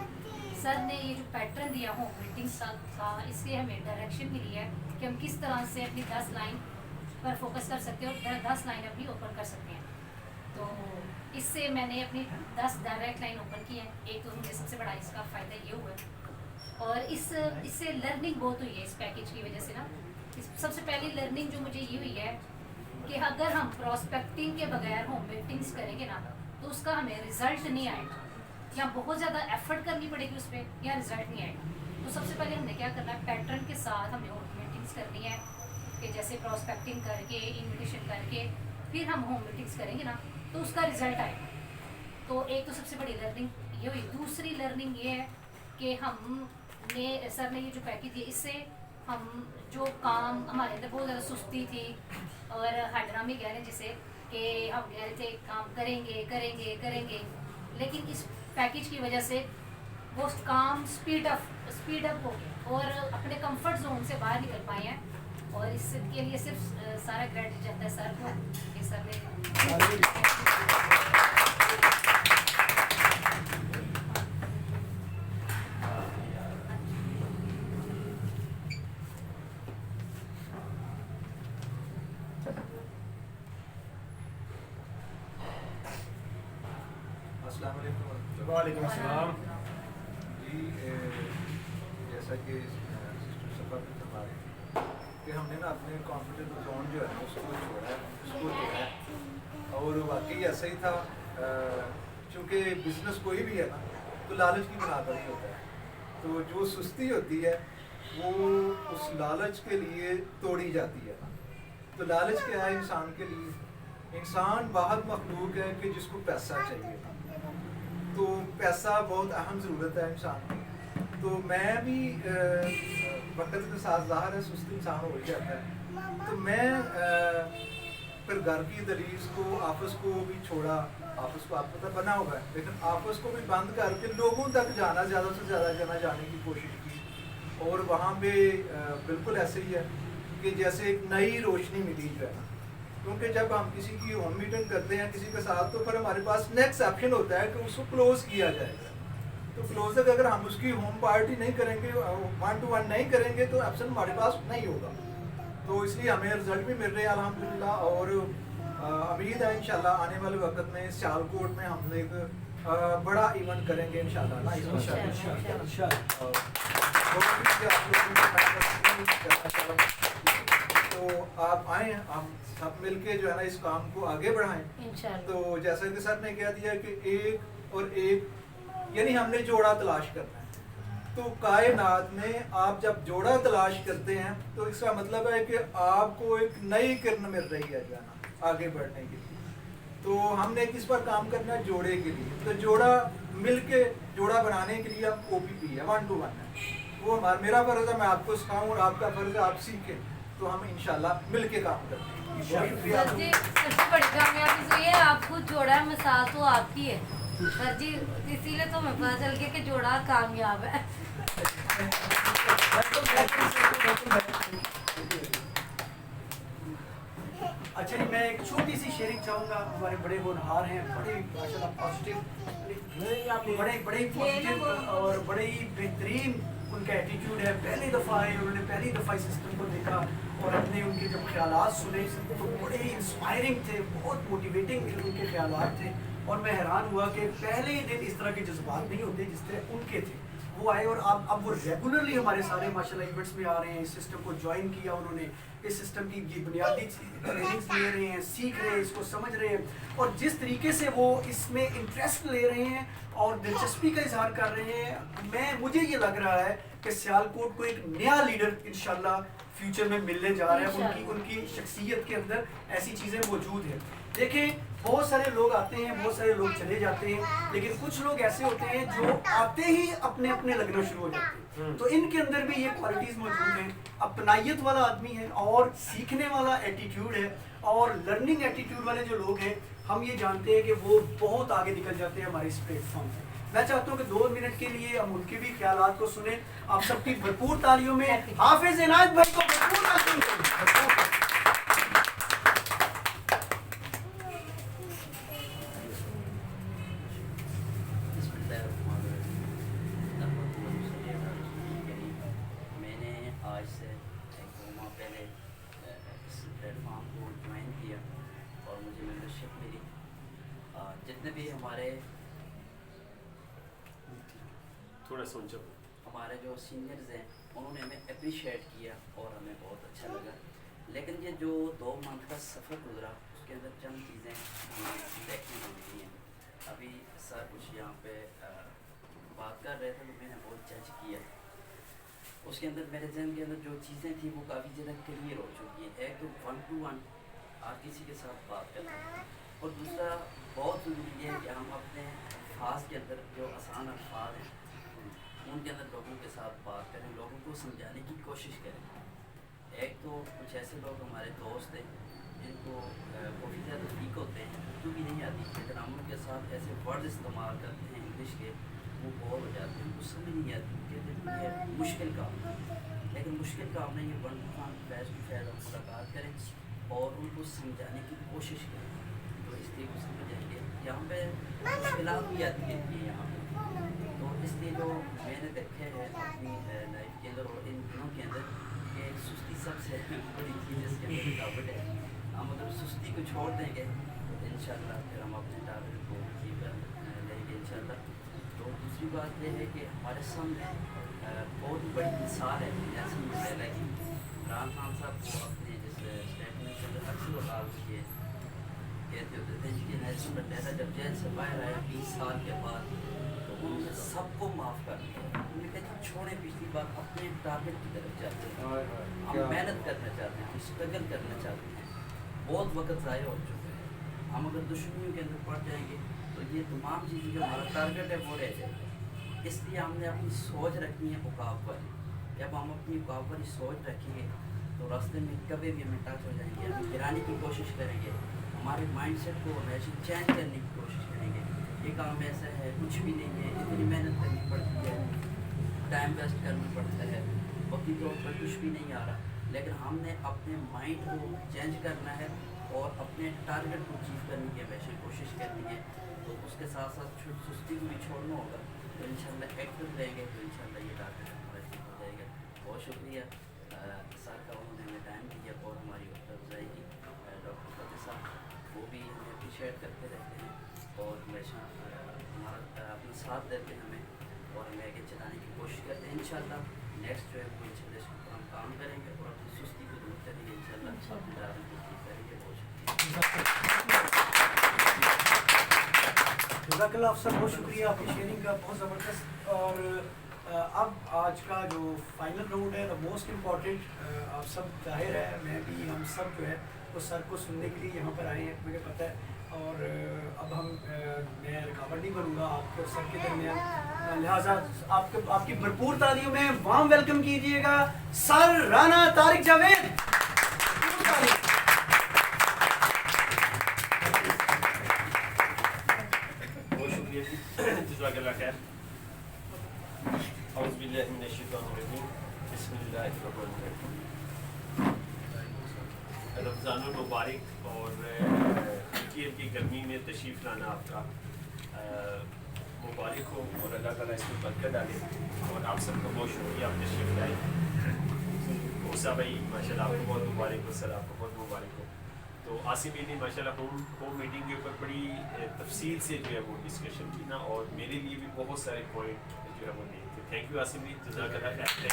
सर ने ये जो पैटर्न दिया होम मीटिंग्स का, इससे हमें डायरेक्शन मिली है कि हम किस तरह से अपनी 10 लाइन पर फोकस कर सकते हैं और 10 लाइन अपनी ओपन कर सकते हैं। तो इससे मैंने अपनी 10 डायरेक्ट लाइन ओपन की है। एक तो मुझे सबसे बड़ा इसका फ़ायदा ये हुआ है, और इससे लर्निंग बहुत हुई है इस पैकेज की वजह से ना। सबसे पहली लर्निंग जो मुझे ये हुई है कि अगर हम प्रॉस्पेक्टिंग के बगैर होम मीटिंग्स करेंगे ना तो उसका हमें रिजल्ट नहीं आएगा, या बहुत ज़्यादा एफर्ट करनी पड़ेगी उस पर, या रिजल्ट नहीं आएगा। तो सबसे पहले हमने क्या करना है, पैटर्न के साथ हमें होम मीटिंग्स करनी है कि जैसे प्रॉस्पेक्टिंग करके, इन्विटेशन करके, फिर हम होम मीटिंग्स करेंगे ना तो उसका रिजल्ट आएगा। तो एक तो सबसे बड़ी लर्निंग ये हुई। दूसरी लर्निंग ये है कि हमने सर ने ये जो पैकेज दिया, इससे हम जो काम हमारे अंदर बहुत ज़्यादा सुस्ती थी और हडरामी कह रहे हैं जिसे, कि हम कह रहे थे काम करेंगे, लेकिन इस पैकेज की वजह से वो काम स्पीड अप हो गया और अपने कंफर्ट जोन से बाहर निकल पाए हैं। और इसके लिए सिर्फ सारा क्रेडिट जाता है सर को कि सर ने अस्सलाम वालेकुम। वालेकुम अस्सलाम। जी जैसा कि सिस्टर सफा भी बता रही थी कि हमने ना अपने कॉन्फिडेंस जोन जो है उसको छोड़ा है, उसको छोड़ा है। और वाकई ऐसा ही था, चूँकि बिजनेस कोई भी है ना तो लालच की बिना पर ही होता है। तो जो सुस्ती होती है वो उस लालच के लिए तोड़ी जाती है। तो लालच क्या है इंसान के लिए? इंसान वाहद मखलूक है कि जिसको पैसा चाहिए, तो पैसा बहुत अहम ज़रूरत है इंसान की। तो मैं भी वक्त के साथ ज़ाहिर है सुस्ती इंसान हो ही जाता है। तो मैं फिर घर की दलीज को, ऑफिस को भी छोड़ा। ऑफिस को आपको पता बना हुआ है, लेकिन ऑफिस को भी बंद करके लोगों तक जाना, ज़्यादा से ज़्यादा जाने की कोशिश की। और वहाँ पे बिल्कुल ऐसे ही है कि जैसे एक नई रोशनी मिली जो है ना, क्योंकि जब हम किसी की होम मीटिंग करते हैं किसी के साथ, तो फिर हमारे पास नेक्स्ट ऑप्शन होता है कि उसको क्लोज किया जाएगा। तो क्लोज तक अगर हम उसकी होम पार्टी नहीं करेंगे, 1 to 1 नहीं करेंगे, तो ऑप्शन हमारे पास नहीं होगा। तो इसलिए हमें रिजल्ट भी मिल रहे हैं अल्हम्दुलिल्लाह। और उम्मीद है इंशाल्लाह आने वाले वक्त में सियालकोट में हम एक बड़ा इवेंट करेंगे इंशाल्लाह ना। तो आप आए, हम सब मिलके जो है ना इस काम को आगे बढ़ाएं। तो जैसा कि सर ने कह दिया कि एक और एक, यानी हमने जोड़ा तलाश करना है। तो कायनात में आप जब जोड़ा तलाश करते हैं तो इसका मतलब है कि आपको एक नई किरण मिल रही है जाना आगे बढ़ने के लिए। तो हमने किस पर काम करना है? जोड़े के लिए। तो जोड़ा मिलके जोड़ा बनाने के लिए आप OPP है, 1 to 1 है, वो मेरा फर्ज है मैं आपको सिखाऊं और आपका फर्ज है आप सीखें, तो हम इंशाल्लाह मिलके काम करते हैं। बहुत शुक्रिया। सर जी सबसे बड़ी कामयाबी तो ये है आप खुद जोड़ा है, मिसाल तो आपकी है सर जी, इसीलिए तो हमें पता चल गया कि जोड़ा कामयाब है। अच्छा जी, मैं एक छोटी सी शेयरिंग चाहूँगा। हमारे बड़े होनहार हैं, बड़े माशाल्लाह पॉजिटिव, बड़े ही पॉजिटिव और बड़े ही बेहतरीन उनका एटीट्यूड है। पहली दफ़ा आए, उन्होंने पहली दफ़ा इस सिस्टम को देखा और अपने उनके जब ख्यालात सुने तो बड़े ही इंस्पायरिंग थे, बहुत मोटिवेटिंग उनके ख्यालात थे। और मैं हैरान हुआ कि पहले ही दिन इस तरह के जज्बात नहीं होते जिस तरह उनके थे। वो आए और अब वो रेगुलरली हमारे सारे माशाल्लाह इवेंट्स में आ रहे हैं। इस सिस्टम को ज्वाइन किया उन्होंने, इस सिस्टम की ये बुनियादी ट्रेनिंग्स ले रहे हैं, सीख रहे हैं, इसको समझ रहे हैं और जिस तरीके से वो इसमें इंटरेस्ट ले रहे हैं और दिलचस्पी का इजहार कर रहे हैं, मुझे ये लग रहा है कि सियालकोट को एक नया लीडर इंशाल्लाह फ्यूचर में मिलने जा रहा है। उनकी शख्सियत के अंदर ऐसी चीज़ें मौजूद हैं। देखें, बहुत सारे लोग आते हैं, बहुत सारे लोग चले जाते हैं, लेकिन कुछ लोग ऐसे होते हैं जो आते ही अपने अपने लगना शुरू हो जाते हैं। तो इनके अंदर भी ये क्वालिटीज़ मौजूद हैं। अपनायत वाला आदमी है और सीखने वाला एटीट्यूड है और लर्निंग एटीट्यूड वाले जो लोग हैं, हम ये जानते हैं कि वो बहुत आगे निकल जाते हैं हमारे इस प्लेटफॉर्म से। मैं चाहता हूँ कि 2 मिनट के लिए हम उनके भी ख्यालात को सुने। आप सबकी भरपूर तालियों में हाफिज इनायत भाई को भरपूर तालियों में। मैंने आज से 1-2 माह पहले इस प्लेटफॉर्म को ज्वाइन किया और मुझे मेंबरशिप मिली। जितने भी हमारे जो सीनियर्स हैं उन्होंने हमें अप्रिशिएट किया और हमें बहुत अच्छा लगा। लेकिन ये जो 2 मंथ का सफ़र गुजरा उसके अंदर चंद चीज़ें हमें देखने को मिली हैं। अभी सर कुछ यहाँ पे बात कर रहे थे तो मैंने बहुत जज किया। उसके अंदर मेरे जहन के अंदर जो चीज़ें थी वो काफ़ी ज़्यादा क्लियर हो चुकी हैं। एक तो 1 to 1 हर किसी के साथ बात करना है और दूसरा बहुत ज़रूरी है कि हम अपने अल्फाज के अंदर जो आसान अल्फाज हैं उनके अंदर लोगों के साथ बात करें, लोगों को समझाने की कोशिश करें। एक तो कुछ ऐसे लोग हमारे दोस्त हैं जिनको काफ़ी ज़्यादा वीक होते हैं, उर्दू भी नहीं आती, लेकिन हम उनके साथ ऐसे वर्ड इस्तेमाल करते हैं इंग्लिश के, वो बोर हो जाते हैं, उनको समझ नहीं आती, कहते हैं ये मुश्किल काम है। लेकिन मुश्किल काम नहीं है, 1 to 1 फेस टू फेस हम मुलाकात करें और उनको समझाने की कोशिश करें तो इसलिए वो समझ जाएंगे। यहाँ पे मुश्किलात भी आती रहती है यहाँ पे, तो इसलिए जो मैंने देखे हैं अपनी लाइफ के अंदर और इन दिनों के अंदर कि सुस्ती सबसे बड़ी चीज़ इसके अंदर रुकावट है। हम अगर सुस्ती को छोड़ देंगे तो इंशाल्लाह फिर हम अपने टारगेट को अचीव कर लेंगे इंशाल्लाह। तो दूसरी बात यह है कि हमारे सामने बहुत बड़ी मिसाल है नेल्सन मंडेला की। इमरान खान साहब को अपने जिस स्टेटमेंट के अंदर अक्सर उतार किए कहते होते थे कि नेल्सन मंडेला जब जेल से बाहर आया 20 साल के बाद तो उन्होंने सबको माफ़ कर दिया। उन्होंने कहा छोड़े पिछली बार अपने टारगेट की तरफ जाते हैं, हम मेहनत करना चाहते हैं, हम स्ट्रगल करना चाहते हैं, बहुत वक्त ज़ाया हो चुका है। हम अगर दुश्मनियों के अंदर पड़ जाएंगे तो ये तमाम चीज़ें जो हमारा टारगेट है वो रह जाएगी। इसलिए हमने अपनी सोच रखनी है उकाब वाली। जब हम अपनी उकाब वाली सोच रखेंगे तो रास्ते में कभी भी हमें टच हो जाएंगे, हम गिराने की कोशिश करेंगे, हमारे माइंडसेट को हमेशा चेंज करने की कोशिश करेंगे। ये काम ऐसा है, कुछ भी नहीं है, इतनी मेहनत करनी पड़ती है, टाइम वेस्ट करना पड़ता है, वक्ती तौर पर कुछ भी नहीं आ रहा। लेकिन हमने अपने माइंड को चेंज करना है और अपने टारगेट को अचीव करने की हमेशा कोशिश करनी है। तो उसके साथ साथ सुस्ती को भी छोड़ना होगा। तो इंशाल्लाह एक्टिव रहेंगे तो इंशाल्लाह ये टारगेट हमारा अचीव हो जाएगा। बहुत शुक्रिया सर का, उन्होंने हमें टाइम दिया और हमारी हौसला अफजाई की। डॉक्टर फतेह साहब वो भी हमें अप्रिशिएट करते रहते हैं और हमेशा हमारा अपना साथ देते हैं हमें और हमें आगे चलाने की कोशिश करते हैं। इंशाल्लाह नेक्स्ट जो है वो इंशाल्लाह इस पर हम काम करेंगे और अपनी सुस्ती को दूर करेंगे इंशाल्लाह अपने टारगेट को अचीव करेंगे। बहुत शुक्रिया। جزاک اللہ افسر، بہت شکریہ آپ کی شیئرنگ کا، بہت زبردست. اور اب آج کا جو فائنل راؤنڈ ہے، موسٹ امپورٹنٹ، آپ سب ظاہر ہے میں بھی ہم سب جو ہے وہ سر کو سننے کے لیے یہاں پر آئے ہیں، مجھے پتہ ہے. اور اب میں رکاوٹ نہیں بنوں گا آپ کو سر کے درمیان، لہٰذا آپ کی بھرپور تعلیموں میں وارم ویلکم کیجیے گا سر رانا طارق جاوید. بہت شکریہ جی، جزاک اللہ خیر. اعوذ باللہ من الشیطان الرجیم، بسم اللہ الرحمن الرحیم. رمضان المبارک اور کی گرمی میں تشریف لانا آپ کا مبارک ہو، اور اللہ تعالیٰ اس میں برکت ڈالے. اور آپ سب کا بہت شکریہ، آپ تشریف لائے. موسیٰ بھائی ماشاء اللہ آپ کو بہت مبارک ہو، سر آپ کو بہت مبارک ہو. تو عاصم بھائی نے ماشاء اللہ ہوم میٹنگ کے اوپر بڑی تفصیل سے جو ہے وہ ڈسکشن کی نا، اور میرے لیے بھی بہت سارے پوائنٹ جو ہے وہ دیے تھے. تھینک یو عاصم بھائی، جزاک اللہ خیر.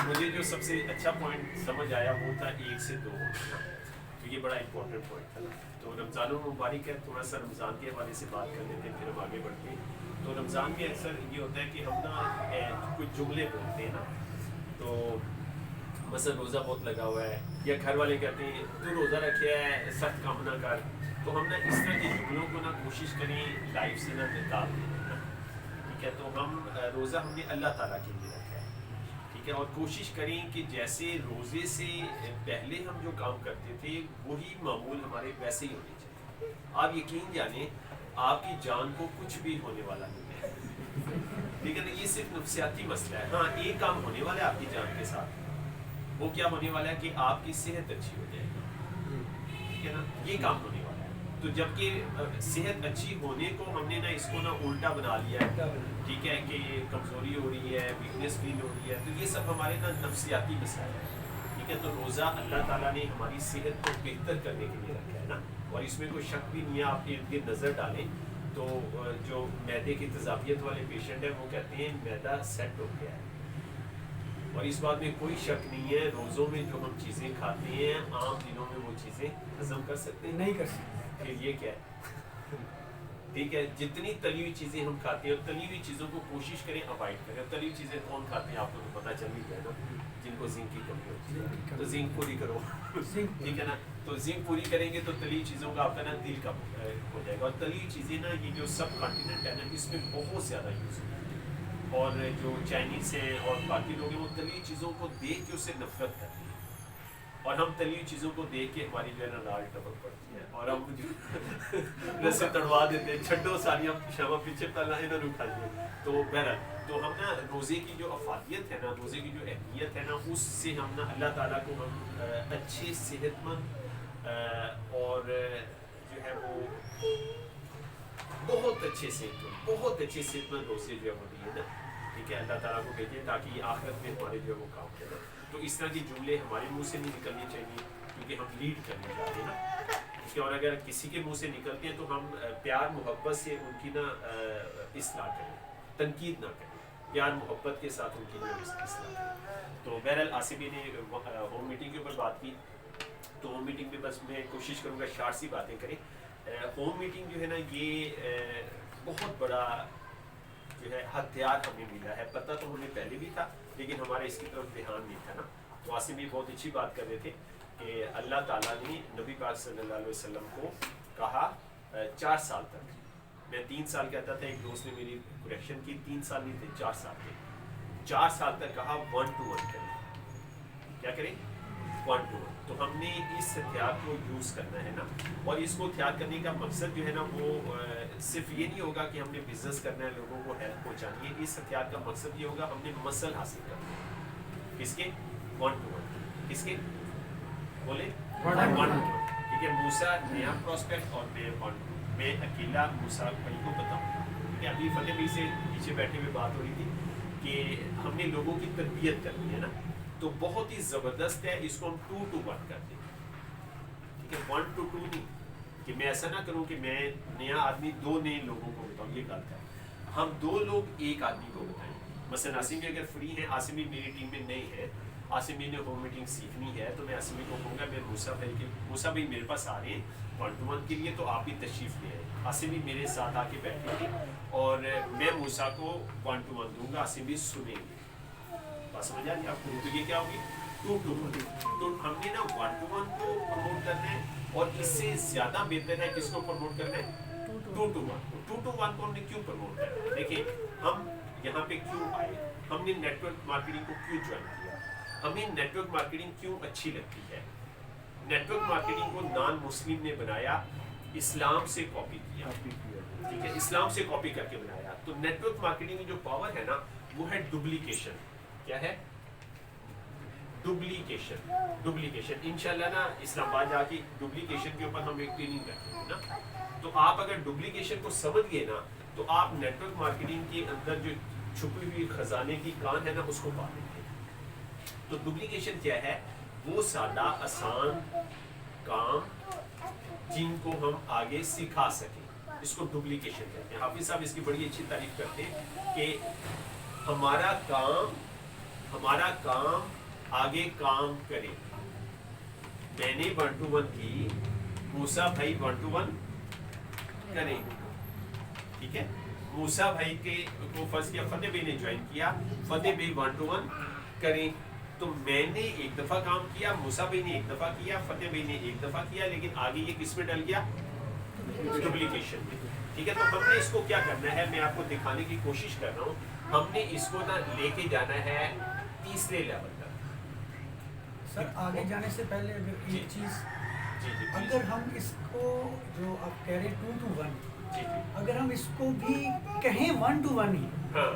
مجھے جو سب سے اچھا پوائنٹ سمجھ آیا وہ تھا 1 سے 2 ہونا، تو یہ بڑا امپورٹنٹ پوائنٹ تھا. تو رمضان المبارک ہے، تھوڑا سا رمضان کے حوالے سے بات کر لیتے ہیں پھر ہم آگے بڑھتے ہیں. تو رمضان میں اکثر یہ ہوتا ہے کہ ہم نا کچھ جملے بولتے ہیں نا، تو مثلا روزہ بہت لگا ہوا ہے، یا گھر والے کہتے ہیں تو روزہ رکھا ہے سخت کام نہ کر. تو ہم نا اس طرح کے جملوں کو نا کوشش کریں لائف سے نہ نکال دیں نا، ٹھیک ہے. تو ہم روزہ ہم نے اللہ تعالیٰ کے لیے رکھا ہے، ٹھیک ہے. اور کوشش کریں کہ جیسے روزے سے پہلے ہم جو کام کرتے تھے وہی معمول ہمارے ویسے ہی ہونے چاہیے. آپ یقین جانیں آپ کی جان کو کچھ بھی ہونے والا نہیں ہے، ٹھیک ہے نا. یہ صرف نفسیاتی مسئلہ ہے. ہاں ایک کام ہونے والا ہے آپ کی جان کے ساتھ، وہ کیا ہونے والا ہے کہ آپ کی صحت اچھی ہو جائے گی، ٹھیک ہے نا. یہ کام ہونے والا ہے. تو جب کہ صحت اچھی ہونے کو ہم نے نا اس کو نا الٹا بنا لیا ہے، ٹھیک ہے، کہ کمزوری ہو رہی ہے، ویکنیس فیل ہو رہی ہے. تو یہ سب ہمارے نا نفسیاتی مسائل ہے، ٹھیک ہے. تو روزہ اللہ تعالیٰ نے ہماری صحت کو بہتر کرنے کے لیے رکھا ہے نا، اور اس میں کوئی شک بھی نہیں ہے. آپ ارد گرد نظر ڈالیں تو جو معدے کی تیزابیت والے پیشنٹ ہیں وہ کہتے ہیں معدہ سیٹ ہو گیا ہے. اور اس بات میں کوئی شک نہیں ہے، روزوں میں جو ہم چیزیں کھاتے ہیں عام دنوں میں وہ چیزیں ہضم کر سکتے ہیں؟ نہیں کر سکتے. پھر یہ کیا ہے، ٹھیک ہے. جتنی تلی ہوئی چیزیں ہم کھاتے ہیں، اور تلی ہوئی چیزوں کو کوشش کریں اوائڈ کریں. تلی ہوئی چیزیں کون کھاتے ہیں آپ کو تو پتہ چل ہی گیا نا، جن کو زنک کی کمی ہوتی ہے تو زنک پوری کرو، ٹھیک ہے نا. تو زنک پوری کریں گے تو تلی ہوئی چیزوں کا آپ کا نا دل کا ہو جائے گا. اور تلی ہوئی چیزیں نا یہ جو سب کانٹیننٹ ہے نا اس میں بہت زیادہ یوز ہوتی ہے. اور جو چائنیز ہیں اور باقی لوگ ہیں وہ تلی ہوئی چیزوں کو دیکھ کے اس سے نفرت کرتے ہیں، اور ہم تلی ہوئی چیزوں کو دیکھ کے ہماری جو ہے نا لال ٹپک پڑتی ہے، اور ہم رسے تڑوا دیتے ہیں، چھڈو ساریاں شامہ پیچھے پہلا انہوں نے کھائیے. تو بہرحال تو ہم نا روزے کی جو افادیت ہے نا، روزے کی جو اہمیت ہے نا، اس سے ہم نا اللہ تعالیٰ کو ہم اچھے صحت مند اور جو ہے وہ بہت اچھے صحت مند روزے جو ہے وہ دیے نا، ٹھیک ہے. اللہ تعالیٰ کو کہتے ہیں تاکہ آخرت میں ہمارے جو ہے وہ کام کریں. تو اس طرح کے جملے ہمارے منہ سے نہیں نکلنے چاہیے، کیونکہ ہم لیڈ کرنے جا رہے ہیں نا، ٹھیک ہے. اور اگر کسی کے منہ سے نکلتے ہیں تو ہم پیار محبت سے ان کی نا اصلاح کریں، تنقید نہ کریں، پیار محبت کے ساتھ ان کی نا اصلاح کریں. تو بہرحال آصفی نے ہوم میٹنگ کے اوپر بات کی، تو ہوم میٹنگ میں بس میں کوشش کروں گا شارٹ سی باتیں کریں. ہوم میٹنگ جو ہے نا یہ بہت بڑا جو ہے ہتھیار ہمیں ملا ہے. پتہ تو ہمیں پہلے بھی تھا لیکن ہمارا اس کی طرف دھیان نہیں تھا نا. تو عاصم بھی بہت اچھی بات کر رہے تھے کہ اللہ تعالیٰ نے نبی پاک صلی اللہ علیہ وسلم کو کہا 4 سال تک. میں 3 سال کہتا تھا، ایک دوست نے میری کریکشن کی، 3 سال نہیں تھے 4 سال تھے. 4 سال تک کہا 1 to 1 کریں. کیا کریں؟ 1 to 1. تو ہم نے اس ہتھیار کو یوز کرنا ہے نا، اور اس کو ہتھیار کرنے کا مقصد جو ہے نا وہ صرف یہ نہیں ہوگا کہ ہم نے بزنس کرنا ہے، لوگوں کو ہیلپ پہنچانی ہے. اس ہتھیار کا مقصد یہ ہوگا ہم نے مسل حاصل کرنا ہے. کس کے؟ 1 to 1. کس کے؟ بولے 1 to 1. ٹھیک ہے. موسیٰ نیا پراسپیکٹ اور میں اکیلا موسیٰ بھائی کو بتاؤں. ٹھیک ہے. ابھی فتح بھائی سے پیچھے بیٹھے ہوئے بات ہو رہی تھی کہ ہم نے لوگوں کی تربیت کرنی ہے نا، تو بہت ہی زبردست ہے اس کو ہم 2 to 1 کر دیں. ٹھیک ہے. 1 to 2 نہیں کہ میں ایسا نہ کروں کہ میں نیا آدمی 2 نئے لوگوں کو بتاؤں، یہ غلط ہے. ہم 2 لوگ ایک آدمی کو بتائیں. مثلا عاصم بھی اگر فری ہیں، عاصم بھی میری ٹیم میں نئے ہیں، आसिम भाई ने होम मीटिंग सीखनी है तो मैं आसिम भाई को कहूँगा मैं मूसा भाई मेरे पास आ रहे हैं 1-to-1 के लिए, तो आप भी तशरीफ़ ले आए। आसिम भी मेरे साथ आके बैठेंगे और मैं मूसा को 1-to-1 दूंगा, आसिम भी सुनेंगे। बात समझ आ रही है आपको? तो ये क्या होगी 2-to-1। तो हमने ना 1-to-1 को प्रमोट करना है और इससे ज़्यादा बेहतर है किसको प्रमोट करना है 2-to-1। 2-to-1 को हमने क्यों प्रमोट करना है? देखिए हम यहाँ पे क्यों आए, हमने नेटवर्क मार्केटिंग को क्यों ज्वाइन किया, हमें नेटवर्क मार्केटिंग क्यों अच्छी लगती है। नेटवर्क मार्केटिंग को नॉन मुस्लिम ने बनाया, इस्लाम से कॉपी किया, ठीक है, इस्लाम से कॉपी करके बनाया। तो नेटवर्क मार्केटिंग की जो पावर है ना वो है डुप्लीकेशन। क्या है? डुप्लीकेशन। इंशाल्लाह ना इस्लामाबाद जाके डुप्लीकेशन के ऊपर हम एक ट्रेनिंग रखेंगे ना। तो आप अगर डुप्लीकेशन को समझ गए ना तो आप नेटवर्क मार्केटिंग के अंदर जो छुपी हुई खजाने की कान है ना उसको पा लेंगे। तो डुप्लीकेशन क्या है? वो सादा आसान काम जिनको हम आगे सिखा सकें, इसको डुप्लीकेशन कहते हैं। हाफिज साहब इसकी बड़ी अच्छी तारीफ करते हैं कि हमारा काम आगे काम करे। मैंने 1-to-1 की, मूसा भाई 1-to-1 करें, ठीक है। मूसा भाई को फर्स्ट किया, फतेह भाई ने ज्वाइन किया, फतेह भाई 1-to-1 करें। तो मैंने एक दफ़ा काम किया, मूसा भाई ने एक दफ़ा किया, फतेह भाई ने एक दफ़ा किया, लेकिन आगे ये किस में डल गया? डुप्लीकेशन में, ठीक है। तो हमने इसको क्या करना है, मैं आपको दिखाने की कोशिश कर रहा हूँ। हमने इसको ना लेके जाना है तीसरे लेवल तक। सर आगे जाने से पहले अगर एक चीज़, जी, अगर हम इसको जो आप कह रहे 2-to-1, जी, अगर हम इसको भी कहें 1-to-1 ही, हाँ,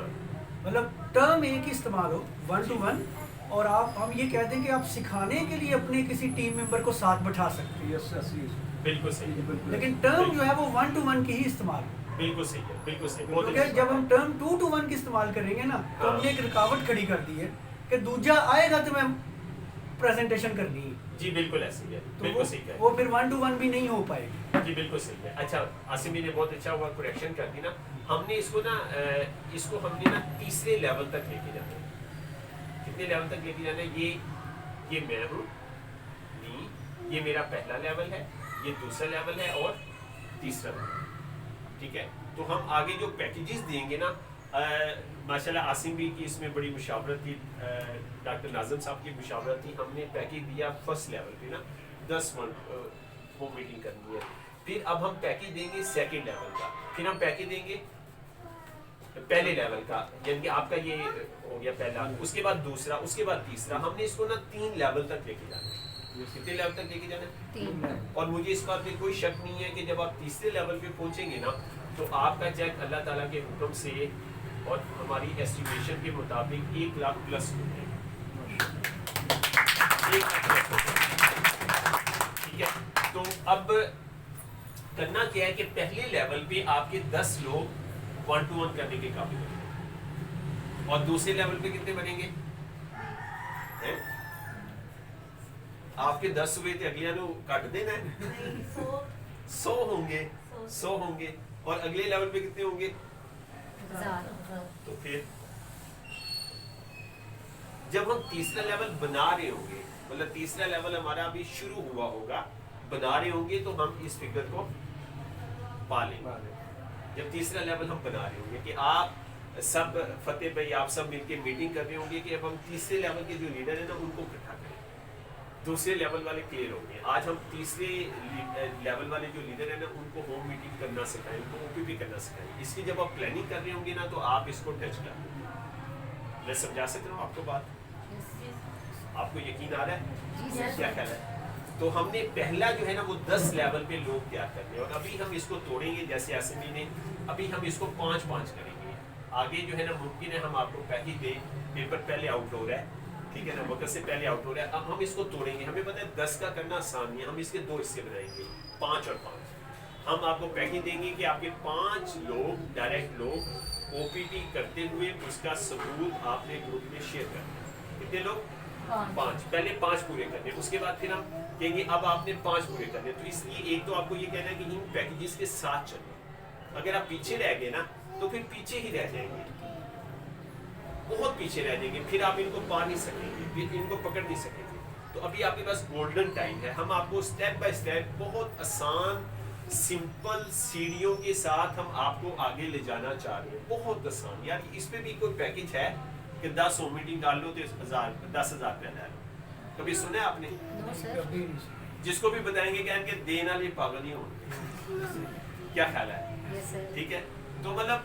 मतलब टर्म एक ही इस्तेमाल हो 1-to-1, और हम ये कह दें कि आप सिखाने के लिए अपने किसी टीम मेंबर को साथ बैठा सकते हैं, बिल्कुल सही है, लेकिन टर्म जो है वो 1-to-1 की ही इस्तेमाल हो। बिल्कुल सही है, बिल्कुल सही। बहुत क्योंकि अच्छी जब बात हम टर्म 2-to-1 की इस्तेमाल करेंगे ना तो हमने एक रुकावट खड़ी कर दी है कि दूजा आएगा तो मैं प्रेजेंटेशन करनी है, जी बिल्कुल ऐसे ही है, तो बिल्कुल सही है, वो फिर 1-to-1 भी नहीं हो पाएगी। जी बिल्कुल सही है। अच्छा आसिमी ने बहुत अच्छा हुआ करेक्शन कर दी ना। हमने इसको हमने ना तीसरे लेवल तक लेके जाना है। कितने लेवल तक लेके जाना है? ये मैं हूँ, ये मेरा पहला लेवल है, ये दूसरा लेवल है और तीसरा लेवल, ठीक है। तो हम आगे जो पैकेजेस देंगे ना, माशाल्लाह आसिम भी की इसमें बड़ी मुशावरत थी, डॉक्टर नाज़िम साहब की मुशावरत थी। हमने पैकेज दिया फर्स्ट लेवल पे ना 10 होम मीटिंग करनी है। फिर अब हम पैकेज देंगे सेकंड लेवल का, फिर हम पैकेज देंगे पहले लेवल का, यानी कि आपका ये हो गया पहला, उसके बाद दूसरा, उसके बाद तीसरा। हमने इसको ना 3 लेवल तक लेके जाना है। कितने लेवल तक लेके जाना है? 3। और मुझे इस बात में कोई शक नहीं है कि जब आप तीसरे लेवल पे पहुंचेंगे ना तो आपका चेक अल्लाह ताला के हुक्म से और हमारी एस्टिमेशन के मुताबिक 1 लाख प्लस हो जाएगा, 1 लाख प्लस हो जाएगा, ठीक है। तो अब करना क्या है कि पहले लेवल पे आपके 10 लोग 1-to-1 करने के काबिल बनेंगे और दूसरे लेवल पे कितने बनेंगे? आपके 10 हुए थे, अगले नु काट देना है, 100 होंगे, 100 होंगे, और अगले लेवल पे कितने होंगे? तो फिर जब हम तीसरा लेवल बना रहे होंगे, मतलब तीसरा लेवल हमारा अभी शुरू हुआ होगा, बना रहे होंगे, तो हम इस फिगर को पा लेंगे। जब तीसरा लेवल हम बना रहे होंगे कि आप सब, फतेह भाई आप सब मिलके मीटिंग कर रहे होंगे कि अब हम तीसरे लेवल के जो लीडर है ना उनको इकट्ठा करें, दूसरे लेवल वाले क्लियर होंगे। आज हम तीसरे लेवल वाले जो लीडर है ना उनको होम मीटिंग करना सिखाएं, उनको ओपीपी करना सिखाएं। इसकी जब आप प्लानिंग कर रहे होंगे ना तो आप इसको टच कर लेंगे। मैं समझा सकता हूँ आपको बात? आपको यकीन आ रहा है? क्या ख्याल है? तो हमने पहला जो है ना वो 10 लेवल पे लोग तैयार करने, और अभी हम इसको तोड़ेंगे जैसे आसिमी ने, अभी हम इसको 5-5 करेंगे। आगे जो है ना मुमकिन है हम आपको पैकेज दें, पेपर पहले आउट हो रहा है, ठीक है ना, वक्त से पहले आउट हो रहा है। अब हम इसको तोड़ेंगे, हमें पता है 10 का करना आसान नहीं है, हम इसके 2 हिस्से बनाएंगे, 5 और 5। हम आपको पैकेज देंगे कि आपके 5 लोग, डायरेक्ट लोग ओपीटी करते हुए उसका सबूत आपने ग्रुप में शेयर करना है। कितने लोग? 5। पहले 5 पूरे करने, उसके बाद फिर हम कहेंगे अब आपने 5 पूरे करने। तो इसलिए एक तो आपको ये कहना है कि इन पैकेजेस के साथ चलो, अगर आप पीछे रह गए ना तो फिर पीछे ही रह जाएंगे। बहुत पीछे रह जाएंगे, फिर आप इनको पा नहीं सकेंगे, फिर इनको पकड़ नहीं सकेंगे। तो अभी आपके पास गोल्डन टाइम है, हम आपको स्टेप बाय स्टेप बहुत आसान सिंपल सीढ़ियों के साथ हम आपको आगे ले जाना चाह रहे हैं, बहुत आसान। यार इस पे भी कोई पैकेज है कि 10 होम मीटिंग डाल लो तो 10,000 रुपया डाल लो, कभी सुना है आपने? No sir. जिसको भी बताएंगे कहेंगे देने वाले पागल नहीं होंगे, क्या ख्याल है? Yes sir. ठीक है, तो मतलब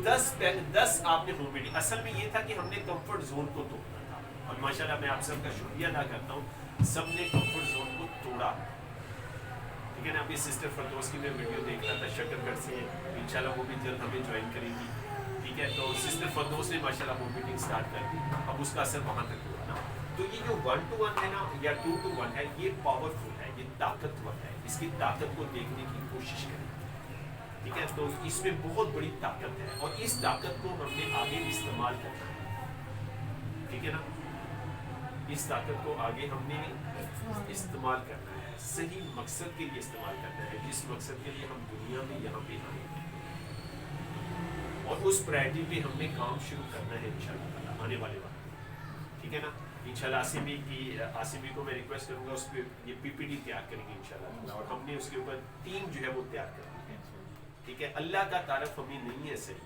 10 आपने होम मीटिंग, असल में ये था कि हमने कंफर्ट जोन को तोड़ना था, और माशाल्लाह मैं आप सबका शुक्रिया अदा करता हूँ, सबने कंफर्ट जोन को तोड़ा। ठीक है ना, अभी सिस्टर फरदौस की मैं वीडियो देख रहा था शकरगढ़ से, इंशाल्लाह वो भी जल्द हमें ज्वाइन करेंगी। ठीक है, तो सिस्टर फरदौस ने माशाल्लाह वो मीटिंग स्टार्ट कर दी, अब उसका असर वहाँ तक हुआ ना। तो ये जो 1 to 1 है ना या 2 to 1 है, ये पावरफुल है, ये ताकतवर है, इसकी ताकत को देखने की कोशिश करें। ठीक है, तो इसमें बहुत बड़ी ताकत है और इस ताकत को हमने आगे इस्तेमाल करना है। ठीक है ना, इस ताकत को आगे हमने इस्तेमाल करना है, सही मकसद के लिए इस्तेमाल करना है, जिस मकसद के लिए हम दुनिया में यहाँ पे आए हैं, और उस प्रायोरिटी पे हमने काम शुरू करना है इंशाल्लाह आने वाले वक्त। ठीक है ना, इंशाल्लाह आसिमी को मैं रिक्वेस्ट करूँगा उस पर ये पीपीटी तैयार करेंगे इंशाल्लाह, और हमने उसके ऊपर टीम जो है वो तैयार करनी है। ठीक है, अल्लाह का तारफ हमें नहीं है सही,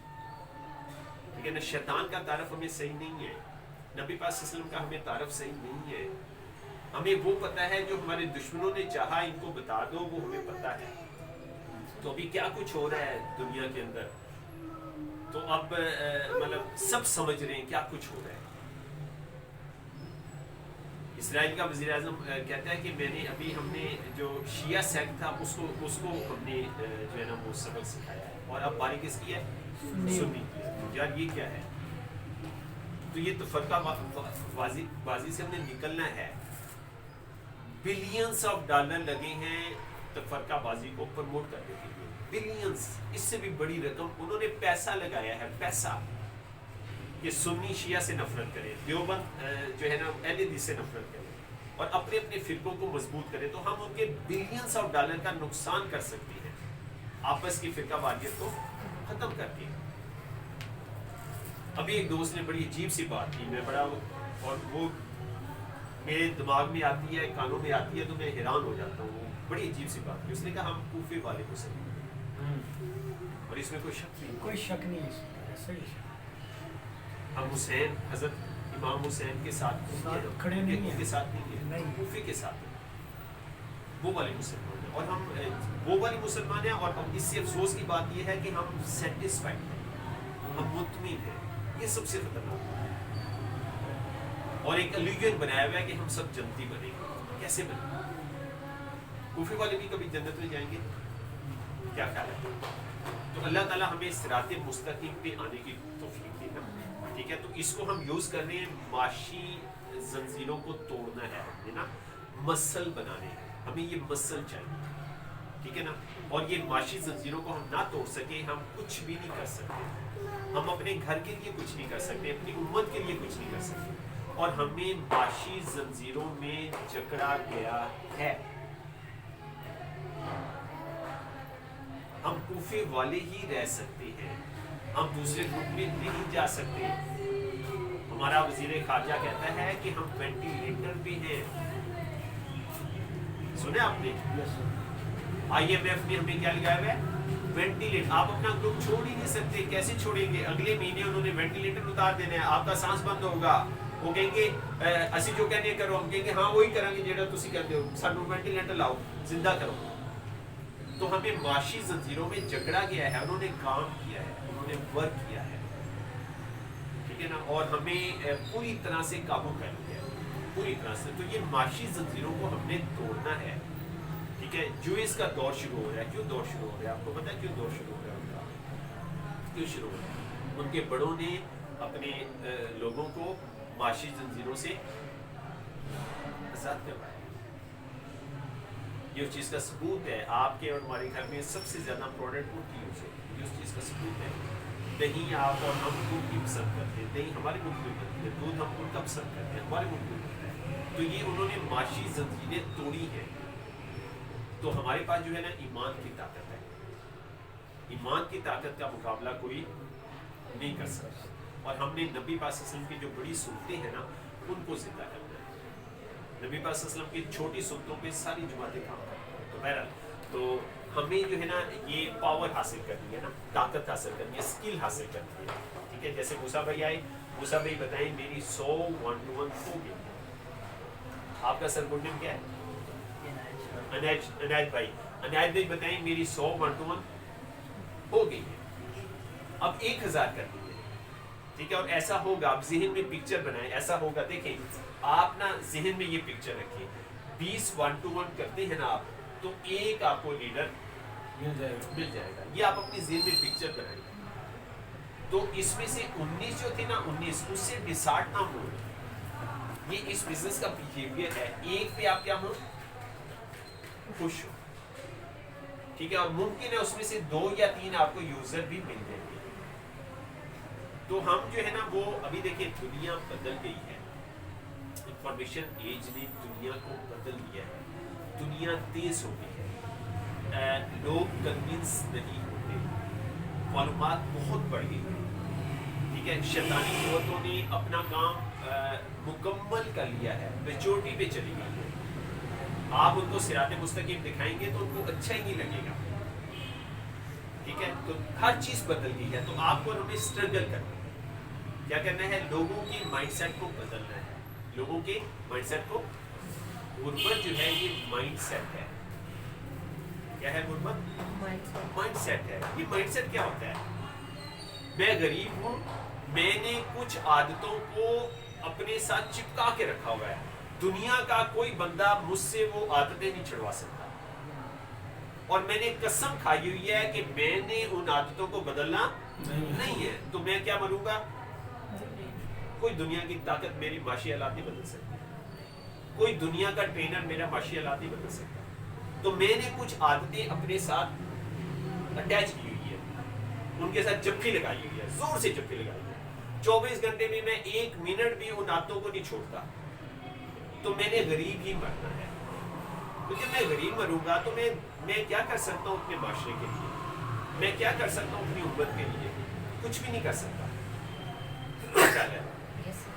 ठीक है ना, शैतान का तारफ हमें सही नहीं है, नबी पाक सल्लल्लाहु अलैहि वसल्लम का हमें तारफ सही नहीं है। हमें वो पता है जो हमारे दुश्मनों ने चाहा इनको बता दो, वो हमें पता है। तो अभी क्या कुछ हो रहा है दुनिया के अंदर, तो अब मतलब सब समझ रहे हैं क्या कुछ हो रहा है। इसराइल का वज़ीर आज़म कहता है कि हमने जो शिया सेक्ट था उसको हमने जो है ना वो सबक सिखाया है, और अब बारी किसकी है? सुन्नी की है। यार ये क्या है? तो ये तो फरकाबाजी से हमने निकलना है। बिलियंस ऑफ डॉलर लगे हैं तफरकाबाजी को प्रमोट करने के लिए, बिलियंस, इससे भी बड़ी रकम उन्होंने पैसा लगाया है, पैसा, कि सुन्नी शिया से नफरत करें, देवबंद जो है ना अहले हदीस से नफरत करें और अपने अपने फिरकों को मजबूत करें, तो हम उनके बिलियंस ऑफ डॉलर का नुकसान कर सकते हैं आपस की फिरकावारियत को खत्म करके। अभी एक दोस्त ने बड़ी अजीब सी बात की, मैं बड़ा, और वो मेरे दिमाग में आती है, कानों में आती है, तो मैं हैरान हो जाता हूँ। बड़ी अजीब सी बात की, उसने कहा हम कूफे वाले मुसलमान, और इसमें कोई शक नहीं, कोई शक नहीं है इसमें, सही है। हम हुसैन, हजरत इमाम हुसैन के साथ खड़े नहीं हैं, के साथ नहीं है, नहीं, कूफे के साथ है, वो वाले मुसलमान हैं, और हम वो वाले मुसलमान हैं। और इससे अफसोस की बात यह है कि हम सेटिस्फाइड हैं, हम मुतमिन हैं, ये सबसे खतरनाक है। और एक इल्यूजन बनाया हुआ है कि हम सब जन्नती बनेंगे, कैसे बनेंगे? कूफे वाले भी कभी जन्नत में जाएंगे? क्या ख्याल है? तो अल्लाह ताला हमें सिराते मुस्तकीम पे आने की तौफीक देगा। ठीक है, तो इसको हम यूज़ कर रहे हैं, माशी जंजीरों को तोड़ना है हमें ना, मसल बनाने हैं, हमें ये मसल चाहिए। ठीक है ना, और ये माशी जंजीरों को हम ना तोड़ सके, हम कुछ भी नहीं कर सकते। हम अपने घर के लिए कुछ नहीं कर सकते, अपनी उम्मत के लिए कुछ नहीं कर सकते, और हमें माशी जंजीरों में जकड़ा गया है। हम कूफे वाले ही रह सकते हैं, हम दूसरे ग्रुप में नहीं जा सकते। हमारा वजीर खारजा कहता है कि हम वेंटिलेटर पे हैं, सुने आपने? IMF ने हमें क्या लगाया हुआ है? वेंटिलेटर। आप अपना ग्रुप छोड़ ही नहीं सकते, कैसे छोड़ेंगे? अगले महीने उन्होंने वेंटिलेटर उतार देना है, आपका सांस बंद होगा, वो कहेंगे असी जो कहने करो, हम कहेंगे हाँ वही करेंगे जेड़ा तुसी कहते हो, सानू वेंटिलेटर लाओ, जिंदा करो। तो हमें माशी जंजीरों में जकड़ा गया है, उन्होंने काम किया है, उन्होंने वर्क किया है। ठीक है ना, और हमें पूरी तरह से काबू कर लिया है, पूरी तरह से। तो ये माशी जंजीरों को हमने तोड़ना है। ठीक है, यूएस का दौर शुरू हो रहा है। क्यों दौर शुरू हो रहा है? आपको पता है क्यों दौर शुरू हो रहा है उनका? क्यों शुरू हो रहा है? उनके बड़ों ने अपने लोगों को माशी जंजीरों से आज़ाद करवाया। ये उस चीज़ का सबूत है। आपके और हमारे घर में सबसे ज़्यादा प्रोडक्ट उनकी यूज होती है, ये उस चीज़ का सबूत है। दही आप और हम दूध की पसंद करते हैं, दही हमारे मुल्क में बनती है, दूध हम उनका पसंद करते हैं, हमारे मुल्क में बनता है। तो ये उन्होंने माशी जंजीरें तोड़ी हैं। तो हमारे पास जो है ना ईमान की ताकत है, ईमान की ताकत का मुकाबला कोई नहीं कर सकता। और हमने नबी पाक सल्लल्लाहु अलैहि वसल्लम की जो बड़ी सुन्नतें हैं ना उनको जिंदा करना है। नबी पाक सल्लल्लाहु अलैहि वसल्लम की छोटी सुन्नतों पे सारी जमातें काम करती हैं। तो बहरहाल तो हमें जो है ना ये पावर हासिल करनी है ना, ताकत हासिल करनी है, स्किल हासिल करनी है, ठीक है। जैसे मूसा भाई आए, मूसा भाई बताएं मेरी 100 1-to-1 हो गई। आपका सरगुड नेम क्या है? अनायत भाई। अनायत भाई बताएं मेरी 100 1-to-1 हो गई है, अब 1000 करनी है, ठीक है। और ऐसा होगा, आप जहन में पिक्चर बनाएं, ऐसा होगा। देखें आप ना जहन में ये पिक्चर रखिए, 20 1-to-1 करते हैं ना आप, तो एक आपको लीडर मिल जाएगा। ये आप अपनी जहन में पिक्चर बनाएं। तो इसमें से 19 जो थे ना 19, उससे डिसार्ट ना हो। ये इस बिजनेस का बिहेवियर है। एक पे आप क्या हो, खुश हो, ठीक है। और मुमकिन है उसमें से 2 या 3 आपको यूजर भी मिल जाएंगे। तो हम जो है ना वो अभी देखिए दुनिया बदल गई है, इंफॉर्मेशन एज ने दुनिया को बदल दिया है, दुनिया तेज हो गई है, लोग कन्विंस नहीं होते, मालूमात बहुत बढ़ गई है, ठीक है। शैतानी कुव्वतों ने अपना काम मुकम्मल कर लिया है, मेजोरिटी पे चली गई है। आप उनको सिराते मुस्तकीम दिखाएंगे तो उनको अच्छा ही नहीं लगेगा, ठीक है। तो हर चीज बदल गई है, तो आपको उन्हें स्ट्रगल करना है। क्या करना है? लोगों के माइंडसेट को बदलना है, लोगों के माइंडसेट को। गुर्बत जो है ये माइंडसेट है। क्या है गुर्बत? माइंडसेट है। ये माइंडसेट क्या होता है? मैं गरीब हूँ, मैंने कुछ आदतों को अपने साथ चिपका के रखा हुआ है, दुनिया का कोई बंदा मुझसे वो आदतें नहीं छुड़वा सकता, और मैंने कसम खाई हुई है कि मैंने उन आदतों को बदलना नहीं है। तो मैं क्या बनूंगा? कोई दुनिया की ताकत मेरी माशी हालात नहीं बदल सकती, कोई दुनिया का ट्रेनर मेरा माशी हालात नहीं बदल सकता। तो मैंने कुछ आदतें अपने साथ अटैच की हुई है, उनके साथ जप्फी लगाई हुई है, जोर से जप्फी लगाई हुई है। 24 घंटे में मैं 1 मिनट भी उन आदतों को नहीं छोड़ता। तो मैंने गरीब ही मरना है, क्योंकि मैं गरीब मरूंगा तो मैं क्या कर सकता हूँ अपने माशरे के लिए, मैं क्या कर सकता हूँ अपनी उम्मत के लिए? कुछ भी नहीं कर सकता।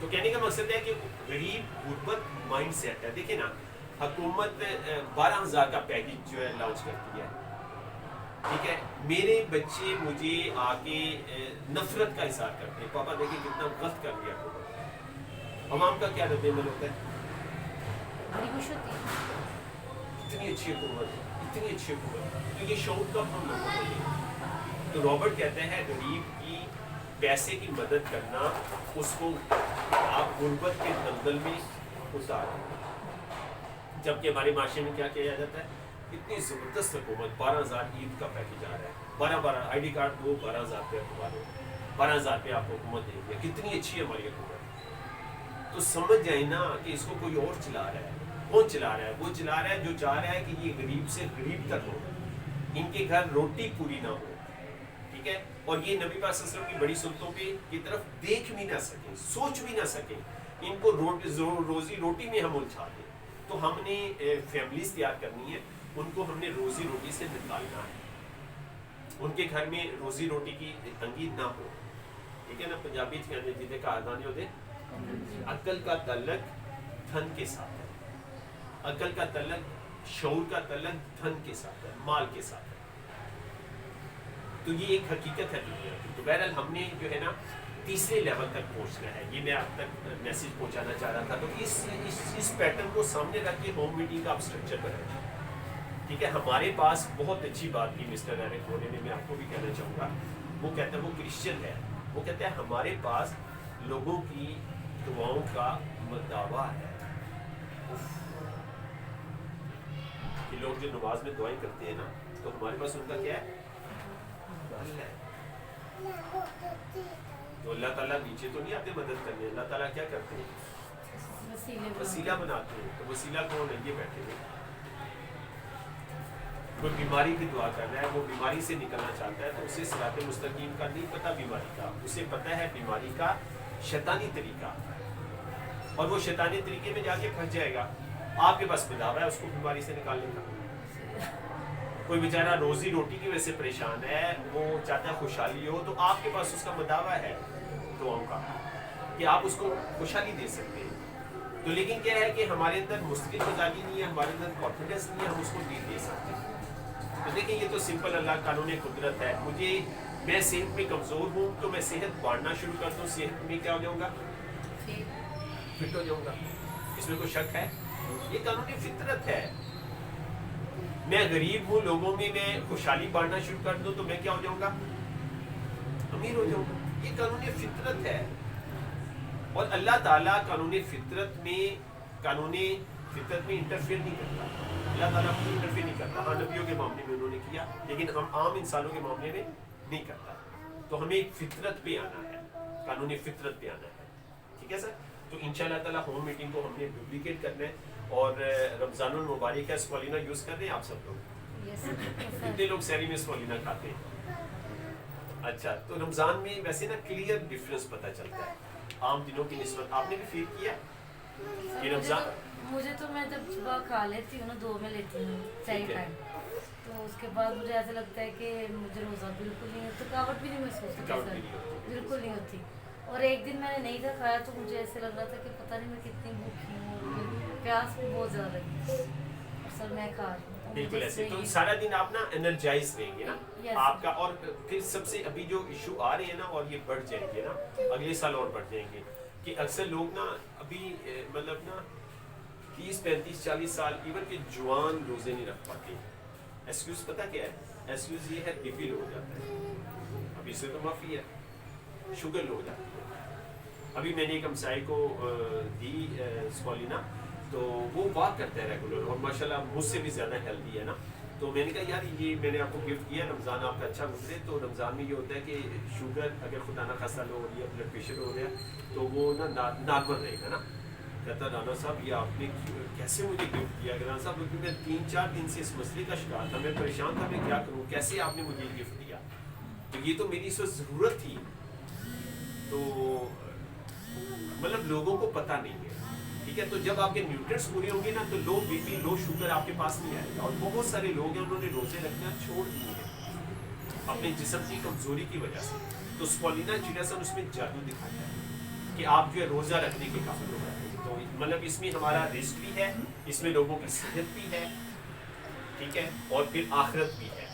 तो कहने का मकसद है कि गरीब गुर्बत माइंड सेट है। देखिए ना, हुकूमत 12,000 का पैकेज जो है लॉन्च करती है, ठीक है। मेरे बच्चे मुझे आके नफरत का इजहार करते हैं, पापा देखिए कितना गलत कर दिया हुकूमत। अवाम का क्या रद्द-ए-अमल होता है? बड़ी खुश होती है। इतनी अच्छी हुकूमत, इतनी अच्छी हुकूमत। तो ये शौक कब हम लोगों को है? तो रॉबर्ट कहते हैं गरीब की पैसे की मदद करना, उसको आप गुर्बत के दलदल में उतार। जबकि हमारे माशरे में क्या किया जाता है? इतनी ज़बरदस्त हुकूमत, 12,000 ईद का पैकेज आ रहा है, 12 आईडी कार्ड दो, 12,000 रुपये तुम्हारे, 12,000 रुपये आपको हुकूमत देगी। कितनी अच्छी है हमारी हुकूमत। तो समझ जाए ना कि इसको कोई और चला रहा है। कौन चला रहा है? वो चला रहा है जो चाह रहा है कि ये गरीब से गरीब तक हो, इनके घर रोटी पूरी ना हो, ठीक है। और ये नबी पाक सल्लल्लाहु अलैहि वसल्लम की बड़ी सुन्नतों की तरफ देख भी ना सके, सोच भी ना सके, इनको रोजी रोटी में हम उलझा दें। तो हमने फैमिलीज तैयार करनी है, उनको हमने रोजी रोटी से निकालना है, उनके घर में रोजी रोटी की तंगी ना हो, ठीक है ना। पंजाबी कहते जिदे का आदानी होते, अक्ल का तल्लक धन के साथ है, अक्ल का तल्लक, शऊर का तल्लक धन के साथ है, माल के साथ है। तो ये एक हकीकत है दुनिया की। तो बहरहाल हमने जो है ना तीसरे लेवल तक पहुंचना है, ये मैं आप तक मैसेज पहुंचाना चाह रहा था। तो इस पैटर्न को सामने रख के होम मीटिंग का आप स्ट्रक्चर बनाएं, ठीक है। हमारे पास बहुत अच्छी बात की मिस्टर एरिक होने में, मैं आपको भी कहना चाहूँगा। वो कहता है, वो क्रिश्चियन है, वो कहता है हमारे पास लोगों की दुआओं का मदावा है। कि लोग जो नमाज में दुआएं करते हैं ना, तो हमारे पास उनका क्या है? है। तो अल्लाह ताला नीचे तो नहीं आते मदद करने, अल्लाह ताला क्या करते हैं? वसीला बनाते हैं। तो वसीला कौन है? ये बैठे हैं। कोई बीमारी की दुआ कर रहा है, वो बीमारी से निकलना चाहता है, तो उसे सिराते मुस्तकीम का नहीं पता बीमारी का, उसे पता है बीमारी का शैतानी तरीका, और वो शैतानी तरीके में जाके फंस जाएगा। आपके पास दावा है उसको बीमारी से निकालने का। कोई बेचारा रोजी रोटी की वजह से परेशान है, वो चाहता है खुशहाली हो, तो आपके पास उसका मदावा है। दुआओं का कि आप उसको खुशहाली दे सकते हैं। तो लेकिन क्या है कि हमारे अंदर मुस्तकिल मिजाजी नहीं है, हमारे अंदर कॉन्फिडेंस नहीं है, हम उसको नहीं दे सकते। तो देखिए ये तो सिंपल अल्लाह कानून कुदरत है। मैं सेहत में कमज़ोर हूँ तो मैं सेहत बांटना शुरू कर दूँ, सेहत में क्या हो जाऊँगा, फिट हो जाऊँगा, इसमें कोई शक है? ये कानूनी फितरत है। मैं गरीब हूँ, लोगों में मैं खुशहाली बांटना शुरू कर दूँ तो मैं क्या हो जाऊँगा, अमीर हो जाऊँगा। ये कानूनी फितरत है। और अल्लाह ताला कानूनी फितरत में इंटरफेयर नहीं करता। अल्लाह ताला अपनी इंटरफेयर नहीं करता। हाँ, नबियों के मामले में उन्होंने किया, लेकिन हम आम इंसानों के मामले में नहीं करता। तो हमें एक फितरत पे आना है, कानूनी फितरत पे आना है। ठीक है सर? तो इंशाअल्लाह ताला होम मीटिंग को हमने डुप्लीकेट करना है। और रमज़ानुल मुबारक का स्पॉलिना यूज़ कर रहे हैं आप सब लोग? कितने लोग सहरी में स्पॉलिना खाते हैं? अच्छा, तो रमज़ान में वैसे ना क्लियर डिफरेंस पता चलता है आम दिनों की निस्बत। आपने भी फील किया कि रमज़ान? मुझे तो मैं जब सुबह खा लेती हूँ ना, 2 में लेती हूँ सही टाइम, तो उसके बाद मुझे ऐसा लगता है कि मुझे रोज़ा बिल्कुल नहीं, थकावट भी नहीं महसूस होती, बिल्कुल नहीं होती। और एक दिन मैंने नहीं था खाया तो मुझे ऐसे लग रहा था कि पता नहीं मैं कितनी भूखी हूँ, और प्यास भी बहुत ज़्यादा लगी। और सर मैं खा रही हूँ बिल्कुल ऐसे। तो सारा दिन आप ना एनर्जाइज रहेंगे ना आपका। और फिर सबसे अभी जो इशू आ रहे हैं ना, और ये बढ़ जाएंगे ना, अगले साल और बढ़ जाएंगे, कि अक्सर लोग ना अभी मतलब ना 30, 35, 40 साल इवन के जवान रोजे नहीं रख पाते। एक्सक्यूज पता क्या है? एक्सक्यूज ये है बीपी लो हो जाता है, अभी से तो माफी है, शुगर लो हो जाती है। अभी मैंने एक हमसाई को दी स्पॉलिना, तो वो वॉक करता है रेगुलर और माशाल्लाह मुझसे भी ज़्यादा हेल्दी है ना। तो मैंने कहा यार ये मैंने आपको गिफ्ट किया, रमज़ान आपका अच्छा गुजरे। तो रमज़ान में ये होता है कि शुगर अगर खुदा ना खासा लो हो रही है, ब्लड प्रेशर हो रहा है, तो वो ना नॉर्मल रहेगा ना। कहता राना साहब ये आपने कैसे मुझे गिफ्ट किया? राना साहब क्योंकि मैं 3-4 दिन से इस मसले का शिकार था, मैं परेशान था, मैं क्या करूँ, कैसे आपने मुझे गिफ्ट दिया? तो ये तो मेरी इस वक्त ज़रूरत थी। तो मतलब लोगों को पता नहीं है, ठीक है? तो जब आपके न्यूट्रिएंट्स पूरे होंगे ना, तो लो बीपी लो शुगर आपके पास नहीं आएगा। और बहुत सारे लोग हैं उन्होंने रोजे रखना छोड़ दिए हैं अपने जिस्म की कमजोरी की वजह से। तो स्पॉलिना चिलियासन उसमें जादू दिखाता है कि आप जो है रोजा रखने के काबिल हो जाते हैं। तो मतलब इसमें हमारा रिस्क भी है, इसमें लोगों की सेहत भी है, ठीक है, और फिर आखिरत भी है।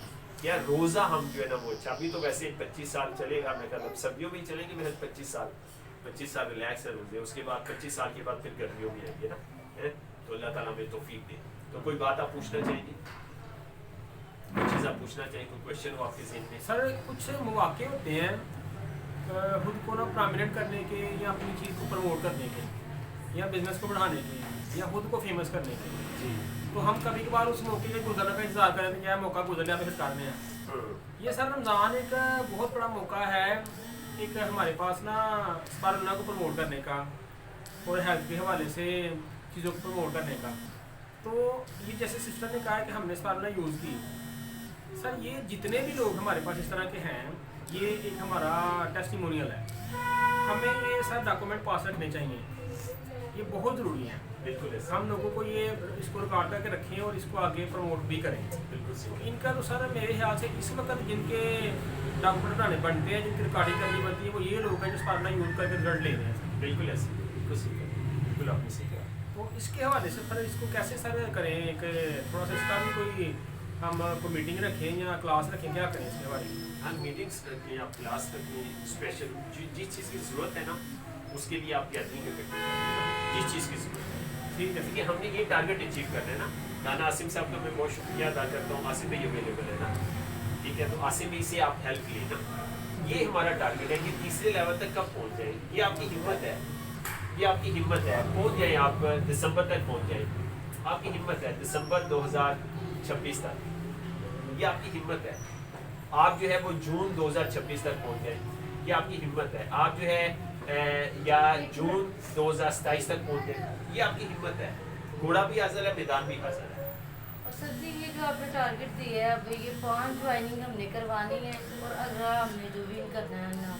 या रोजा हम जो है ना वो अच्छा, अभी तो वैसे 25 साल चलेगा, मैं कहता सर्दियों में ही चलेंगे मेरे 25 साल रिलैक्स है रोजे। उसके बाद 25 साल के बाद फिर गर्मियों में आएंगे ना, है? तो अल्लाह ताला हमें तौफीक दे। तो कोई बात आप पूछना चाहेंगे, कोई चीज़ आप पूछना चाहिए, कोई क्वेश्चन हो आपके ज़हन में? सर कुछ मौके होते हैं खुद को ना प्रोमिनेंट करने के, या अपनी चीज़ को प्रमोट करने के, या बिजनेस को बढ़ाने के, या खुद को फेमस करने के। जी। तो हम कभी कभार उस मौके के गुजरने का इंतजार करें कि क्या मौका गुजर लिया फिर करने हैं। ये सर रमज़ान एक बहुत बड़ा मौका है, एक हमारे पास ना स्पारुल्लाह को प्रमोट करने का और हेल्थ के हवाले से चीज़ों को प्रमोट करने का। तो ये जैसे सिस्टर ने कहा है कि हमने स्पारुल्लाह यूज़ की, सर ये जितने भी लोग हमारे पास इस तरह के हैं, ये एक हमारा टेस्टिमोनियल है। हमें ये सर डॉक्यूमेंट पास रखने चाहिए, ये बहुत ज़रूरी है। बिल्कुल ऐसा। हम लोगों को ये इसको रिकॉर्ड करके रखें और इसको आगे प्रमोट भी करें। बिल्कुल सही। इनका तो सर मेरे ख्याल से इस वक्त जिनके डॉक्यूमेंट बनाने बनते हैं, जिनकी रिकॉर्डिंग करनी बनती है, वो ये लोग हैं जो स्पारुल्लाह यूज़ करके रिजल्ट ले रहे हैं। बिल्कुल ऐसे, बिल्कुल सही, बिल्कुल आपने सही कहा। तो इसके हवाले से फिर इसको कैसे सर करें, एक थोड़ा सा इसका भी कोई हम कोई मीटिंग रखें या क्लास रखें, क्या करें इसके बारे में? हाँ, मीटिंग्स रखें, आप क्लास रखें, स्पेशल जिस चीज़ की ज़रूरत है ना उसके लिए आप गैदरिंग इकट्ठी करें, जिस चीज़ की ज़रूरत है। ठीक है, देखिए हमने ये टारगेट अचीव करना है ना। नाना आसिम साहब का मैं बहुत शुक्रिया अदा करता हूँ, आसिम भाई अवेलेबल है ना, ठीक है? तो आसिम भाई से आप हेल्प लेना, ये हमारा टारगेट है कि तीसरे लेवल तक कब पहुँच जाए। ये आपकी हिम्मत है, ये आपकी हिम्मत है, पहुँच जाए आप दिसंबर तक पहुँच जाए। आपकी हिम्मत है दिसंबर 2026 तक, ये आपकी हिम्मत है। आप जो है वो जून 2026 तक पहुँच जाए, ये आपकी हिम्मत है। आप जो है या जून 2027 तक पहुँच जाए, ये आपकी हिम्मत है। घोड़ा भी हाजिर है, मैदान भी हाजिर है। और सर जी ये जो आपने टारगेट दिया है, अब ये 5 ज्वाइनिंग हमने करवानी है, और अगर हमने जो विन करना है ना,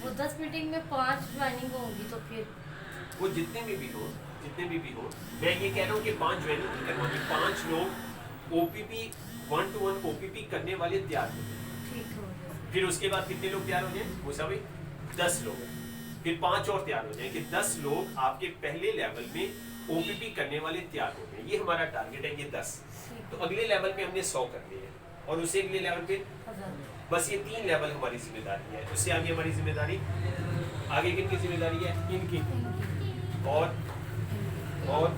वो 10 मीटिंग में 5 ज्वाइनिंग होंगी, तो फिर वो जितने में भी हो, मैं ये कह रहा हूँ कि 5 ज्वाइनिंग नहीं करवानी, 5 लोग OPP 1-to-1 OPP करने वाले तैयार हो जाए। ठीक हो जाए। फिर उसके बाद कितने लोग तैयार हो जाए? वो सभी 10 लोग, फिर 5 और तैयार हो जाएं कि 10 लोग आपके पहले लेवल में OPP करने वाले तैयार हो गए। ये हमारा टारगेट है, ये 10। तो अगले लेवल पे हमने 100 करने हैं और उससे अगले लेवल पे बस ये 3 लेवल हमारी जिम्मेदारी है। उससे आगे हमारी जिम्मेदारी, आगे किन की जिम्मेदारी है? इनकी। और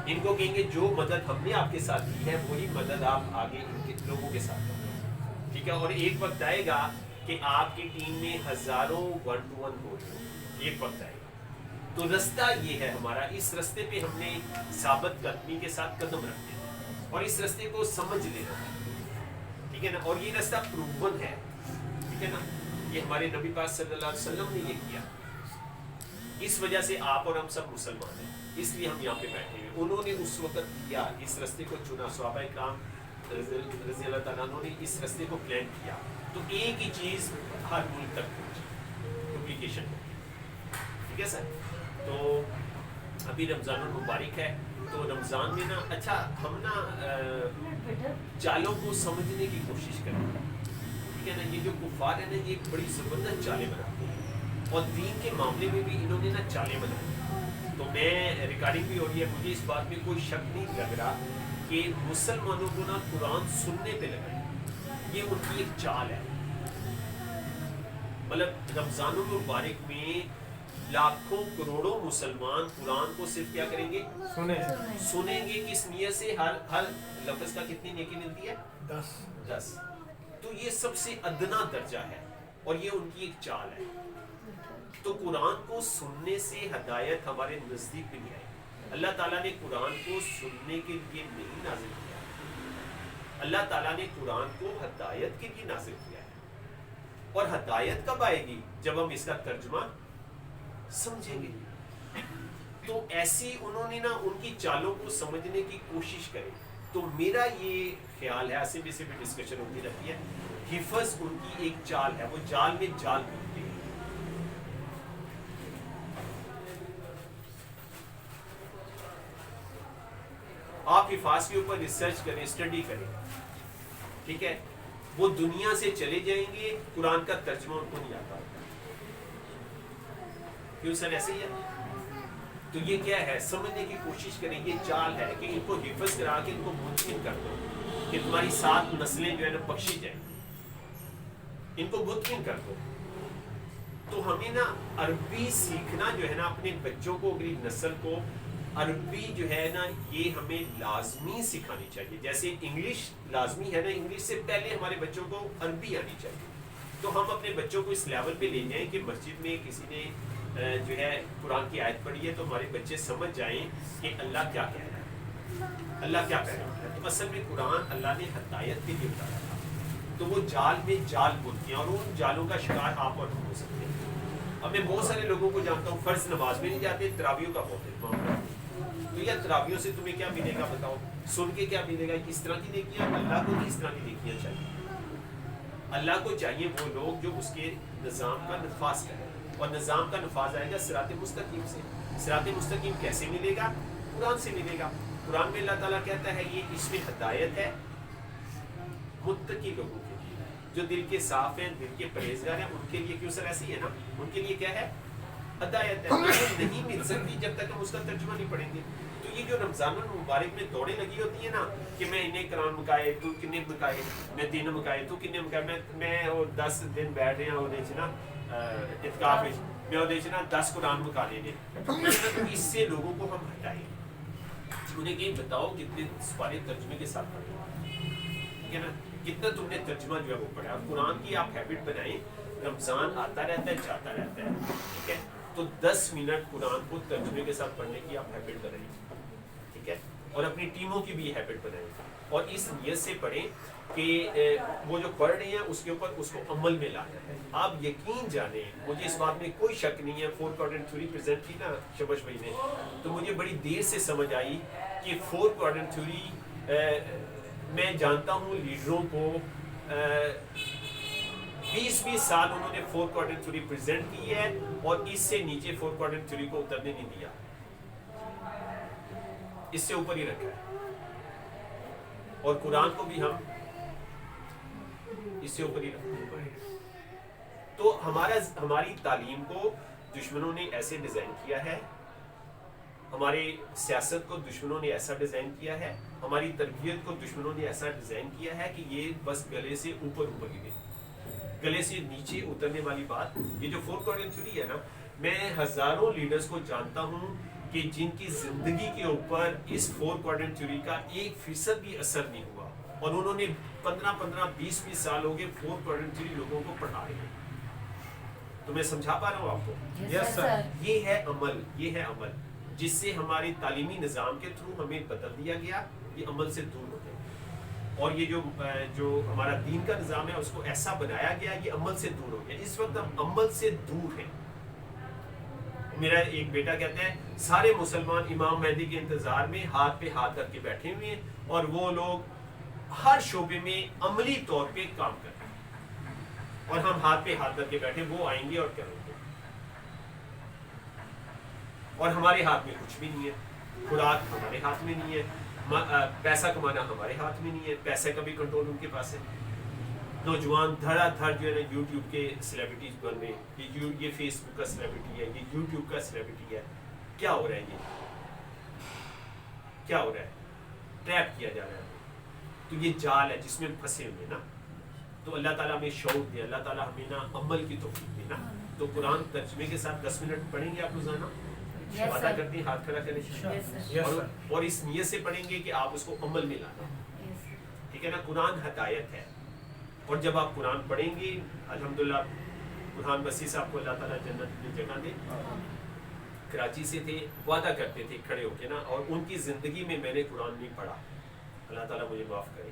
इनको कहेंगे जो मदद हमने आपके साथ दी है वही मदद आप आगे इनके लोगों के साथ करें, ठीक है। और एक वक्त आएगा कि आपकी टीम में हजारों 1-to-1 कोच हो, एक वक्त आएगा। तो रास्ता ये है हमारा, इस रास्ते पे हमने साबित कदमी के साथ कदम रखते हैं और इस रास्ते को समझ लेना है, ठीक है ना। और ये रास्ता प्रूवन है, ठीक है ना। ये हमारे नबी पाक सल्लल्लाहु अलैहि वसल्लम ने ये किया। इस वजह से आप और हम सब मुसलमान हैं, इसलिए हम यहाँ पे बैठे हैं। उन्होंने उस वक्त किया, इस रास्ते को चुना, सहाबा इकराम रज़ी अल्लाह तआला अन्हु ने इस रास्ते को प्लान किया। तो एक ही चीज़ हर मुल्क तक पहुंची, डुप्लीकेशन, ठीक है सर। तो अभी रमज़ानुल मुबारक है, तो रमज़ान में ना अच्छा हम ना चालों को समझने की कोशिश करें, ठीक है ना। ये जो कुफार है ना, ये बड़ी ज़बरदस्त चालें बनाते हैं और दीन के मामले में भी इन्होंने ना चालें बनाई। तो मैं रिकॉर्डिंग भी हो रही है, मुझे इस बात में कोई शक नहीं लग रहा कि मुसलमानों को ना कुरान सुनने पे लगा, ये उनकी एक चाल है। मतलब रमज़ानुल मुबारक में लाखों करोड़ों मुसलमान कुरान को सिर्फ क्या करेंगे? सुनेंगे। किस नियत से? हर लफ्ज़ का कितनी नेकी मिलती है? 10। तो ये सबसे अदना दर्जा है और ये उनकी एक चाल है। तो कुरान को सुनने से हदायत हमारे नज़दीक भी नहीं आई। अल्लाह ताला ने कुरान को सुनने के लिए नहीं नाज़िल किया, अल्लाह ताला ने कुरान को हदायत के लिए नाज़िल किया है। और हदायत कब आएगी? जब हम इसका तर्जुमा समझेंगे। तो ऐसी उन्होंने ना उनकी चालों को समझने की कोशिश करें। तो मेरा ये ख्याल है, ऐसे भी डिस्कशन होती रहती है, हिफज उनकी एक चाल है, वो जाल में जाल बोलते हैं। आप हिफाज के ऊपर रिसर्च करें, स्टडी करें, ठीक है। वो दुनिया से चले जाएंगे, कुरान का तर्जुमा उनको नहीं आता। क्यों सर? ऐसे ही है। तो ये क्या है, समझने की कोशिश करें। ये चाल है कि इनको हिफज करा के इनको मुतमिन कर दो कि तुम्हारी 7 नस्लें जो है ना बख्शी जाए, इनको मुतमिन कर दो। तो हमें ना अरबी सीखना जो है ना, अपने बच्चों को, अगली नस्ल को अरबी जो है ना, ये हमें लाजमी सिखानी चाहिए। जैसे इंग्लिश लाजमी है ना, इंग्लिश से पहले हमारे बच्चों को अरबी आनी चाहिए। तो हम अपने बच्चों को इस लेवल पे ले जाएं कि मस्जिद में किसी ने जो है कुरान की आयत पढ़ी है तो हमारे बच्चे समझ जाएं कि अल्लाह क्या कह रहा है, अल्लाह क्या कह रहा है। तो असल में कुरान अल्लाह ने हदायत के लिए उतारा था। तो वो जाल में जाल बुनती हैं और उन जालों का शिकार आप और हम हो सकते हैं। अब मैं बहुत सारे लोगों को जानता हूँ, फ़र्ज नमाज में नहीं जाते, तरावियों का बहुत मामला। तो यार तरावियों से तुम्हें क्या मिलेगा बताओ? सुन के क्या मिलेगा? किस तरह की नेकियां? अल्लाह को किस तरह की नेकियां चाहिए? अल्लाह को चाहिए वो लोग जो उसके निज़ाम का नफाज करें, और निज़ाम का नफाज आएगा सिरात मुस्तकीम से। सिरात मुस्तकीम कैसे मिलेगा? कुरान से मिलेगा। कुरान में अल्लाह ताला कहता है ये इसमें हदायत है मुत्तकी लोगों के लिए, जो दिल के साफ हैं, दिल के परहेजगार हैं, उनके लिए। क्यों सर? ऐसी है ना, उनके लिए क्या है? हदायत है। नहीं मिल सकती जब तक हम उसका तर्जुमा नहीं पढ़ेंगे। तो ये जो रमज़ानुल मुबारक में दौड़े लगी होती है ना कि मैं इन्हें कुरान मुकाए, तू किन्ने मुकाए, मैं 3 मुकाए, तू किन्ने मुकाए, मैं और 10 दिन बैठ रहे हैं ना इत्काफ में, मैं और ना 10 कुरान मुका लेने। तो इससे लोगों को हम हटाएं, उन्हें ये बताओ कितने सारे तर्जुमे के साथ पढ़े, ठीक है ना, कितना तुमने तर्जुमा जो है वो पढ़ा। कुरान की आप हैबिट बनाएं, रमज़ान आता रहता है, जाता रहता है, ठीक है। तो 10 मिनट कुरान को तर्जुमे के साथ पढ़ने की आप हैबिट बनाएं, ठीक है। और अपनी टीमों की भी हैबिट बनाएं और इस नियत से पढ़ें कि वो जो पढ़ रहे हैं उसके ऊपर उसको अमल में लाना है। आप यकीन जाने, मुझे इस बात में कोई शक नहीं है। 4 क्वाड्रेंट थ्योरी प्रेजेंट की ना शबश भाई ने, तो मुझे बड़ी देर से समझ आई कि 4 क्वाड्रेंट थ्योरी मैं जानता हूँ लीडरों को 20-20 साल उन्होंने 4 क्वाड्रेंट थ्योरी प्रेजेंट की है और इससे नीचे 4 क्वाड्रेंट थ्योरी को उतरने नहीं दिया, इससे ऊपर ही रखा है। और कुरान को भी हम इससे ऊपर ही रखते हैं। तो हमारी तालीम को دشمنوں نے ایسے ڈیزائن کیا ہے, ہمارے سیاست کو دشمنوں نے ایسا ڈیزائن کیا ہے, ہماری تربیت کو دشمنوں نے ایسا ڈیزائن کیا ہے کہ یہ بس گلے سے اوپر ہی گئی, گلے سے نیچے اترنے والی بات. یہ جو 4 کوارٹر تھیوری ہے نا, میں ہزاروں لیڈرز کو جانتا ہوں کہ جن کی زندگی کے اوپر اس 4 کوارٹر تھیوری کا 1% بھی اثر نہیں ہوا, اور انہوں نے 15-20 سال ہو گئے 4 کوارٹر تھیوری لوگوں کو پڑھا رہے ہیں. تو میں سمجھا پا رہا ہوں آپ کو؟ Yes, sir. یہ ہے عمل, یہ ہے عمل جس سے ہمارے تعلیمی نظام کے تھرو ہمیں بدل دیا گیا. یہ عمل سے دور ہوتے ہیں, اور یہ جو ہمارا دین کا نظام ہے اس کو ایسا بنایا گیا, یہ عمل سے دور ہو گیا. اس وقت ہم عمل سے دور ہیں. میرا ایک بیٹا کہتا ہے سارے مسلمان امام مہدی کے انتظار میں ہاتھ پہ ہاتھ کر کے بیٹھے ہوئے ہیں, اور وہ لوگ ہر شعبے میں عملی طور پہ کام کر رہے ہیں, اور ہم ہاتھ پہ ہاتھ کر کے بیٹھے, وہ آئیں گے اور کریں گے, اور ہمارے ہاتھ میں کچھ بھی نہیں ہے. خوراک ہمارے ہاتھ میں نہیں ہے, پیسہ کمانا ہمارے ہاتھ میں نہیں ہے, پیسے کا بھی کنٹرول ان کے پاس ہے. نوجوان دھڑا دھڑ جو ہے نا یوٹیوب کے سیلیبریٹیز بن رہے ہیں, یہ فیس بک کا سیلیبریٹی ہے, یہ یوٹیوب کا سیلیبریٹی ہے. کیا ہو رہا ہے, یہ کیا ہو رہا ہے؟ ٹریپ کیا جا رہا ہے. تو یہ جال ہے جس میں پھنسے ہوئے نا. تو اللہ تعالیٰ ہمیں شعور دے, اللہ تعالیٰ ہمیں نا عمل کی توفیق دے نا. تو قرآن ترجمے کے ساتھ 10 منٹ پڑھیں گے آپ روزانہ, وعدہ کرتے ہیں, ہاتھ کھڑا کریں, اور اس نیت سے پڑھیں گے کہ آپ اس کو عمل میں لانا. ٹھیک ہے نا. قرآن ہدایت ہے, اور جب آپ قرآن پڑھیں گے الحمدللہ, قرآن بسی صاحب کو اللہ تعالیٰ جنت میں جگہ دے. کراچی سے تھے, وعدہ کرتے تھے کھڑے ہو کے نا, اور ان کی زندگی میں میں نے قرآن نہیں پڑھا, اللہ تعالیٰ مجھے معاف کرے.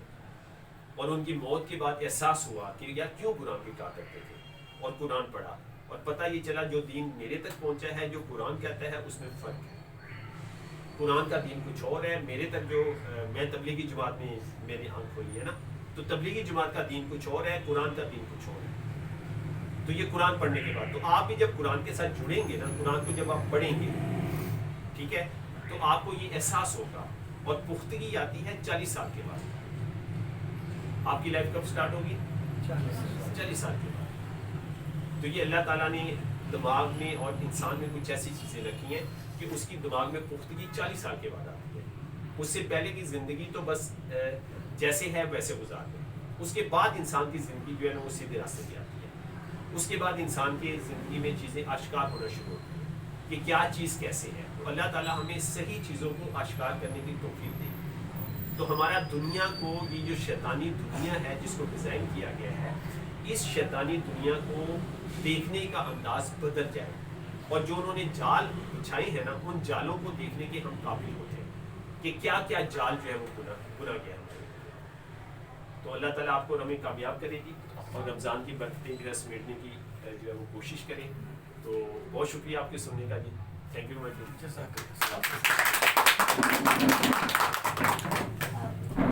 اور ان کی موت کے بعد احساس ہوا کہ یار کیوں قرآن کی کہا کرتے تھے, اور قرآن پڑھا, اور پتہ یہ چلا جو دین میرے تک پہنچا ہے, جو قرآن کہتا ہے اس میں فرق ہے. قرآن کا دین کچھ اور ہے, میرے تک جو میں تبلیغی جماعت میں میں نے آنکھ کھولی ہے نا, تو تبلیغی جماعت کا دین کچھ اور ہے, قرآن کا دین کچھ اور ہے. تو یہ قرآن پڑھنے کے بعد, تو آپ بھی جب قرآن کے ساتھ جڑیں گے نا, قرآن کو جب آپ پڑھیں گے, ٹھیک ہے, تو آپ کو یہ احساس ہوگا. اور پختگی آتی ہے 40 سال کے بعد. آپ کی لائف کب سٹارٹ ہوگی؟ 40 سال کے بعد. تو یہ اللہ تعالیٰ نے دماغ میں اور انسان میں کچھ ایسی چیزیں رکھی ہیں کہ اس کی دماغ میں پختگی 40 سال کے بعد آتی ہے. اس سے پہلے کی زندگی تو بس جیسے ہے ویسے گزار دیں. اس کے بعد انسان کی زندگی جو ہے نا وہ سیدھے راستے پہ آتی ہے. اس کے بعد انسان کی زندگی میں چیزیں آشکار ہونا شروع ہوتی ہیں کہ کیا چیز کیسے ہے. تو اللہ تعالیٰ ہمیں صحیح چیزوں کو آشکار کرنے کی توفیق دے. تو ہمارا دنیا کو, یہ جو شیطانی دنیا ہے جس کو ڈیزائن کیا گیا ہے, اس شیطانی دنیا کو دیکھنے کا انداز بدل جائے, اور جو انہوں نے جال بچھائے ہیں نا, ان جالوں کو دیکھنے کے ہم قابل ہوتے ہیں کہ کیا کیا جال جو ہے وہ بنا گیا ہے. تو اللہ تعالیٰ آپ کو ہمیں کامیاب کرے گی, اور رمضان کی برکتیں جو ہے سمیٹنے کی جو ہے وہ کوشش کریں. تو بہت شکریہ آپ کے سننے کا جی. Thank you.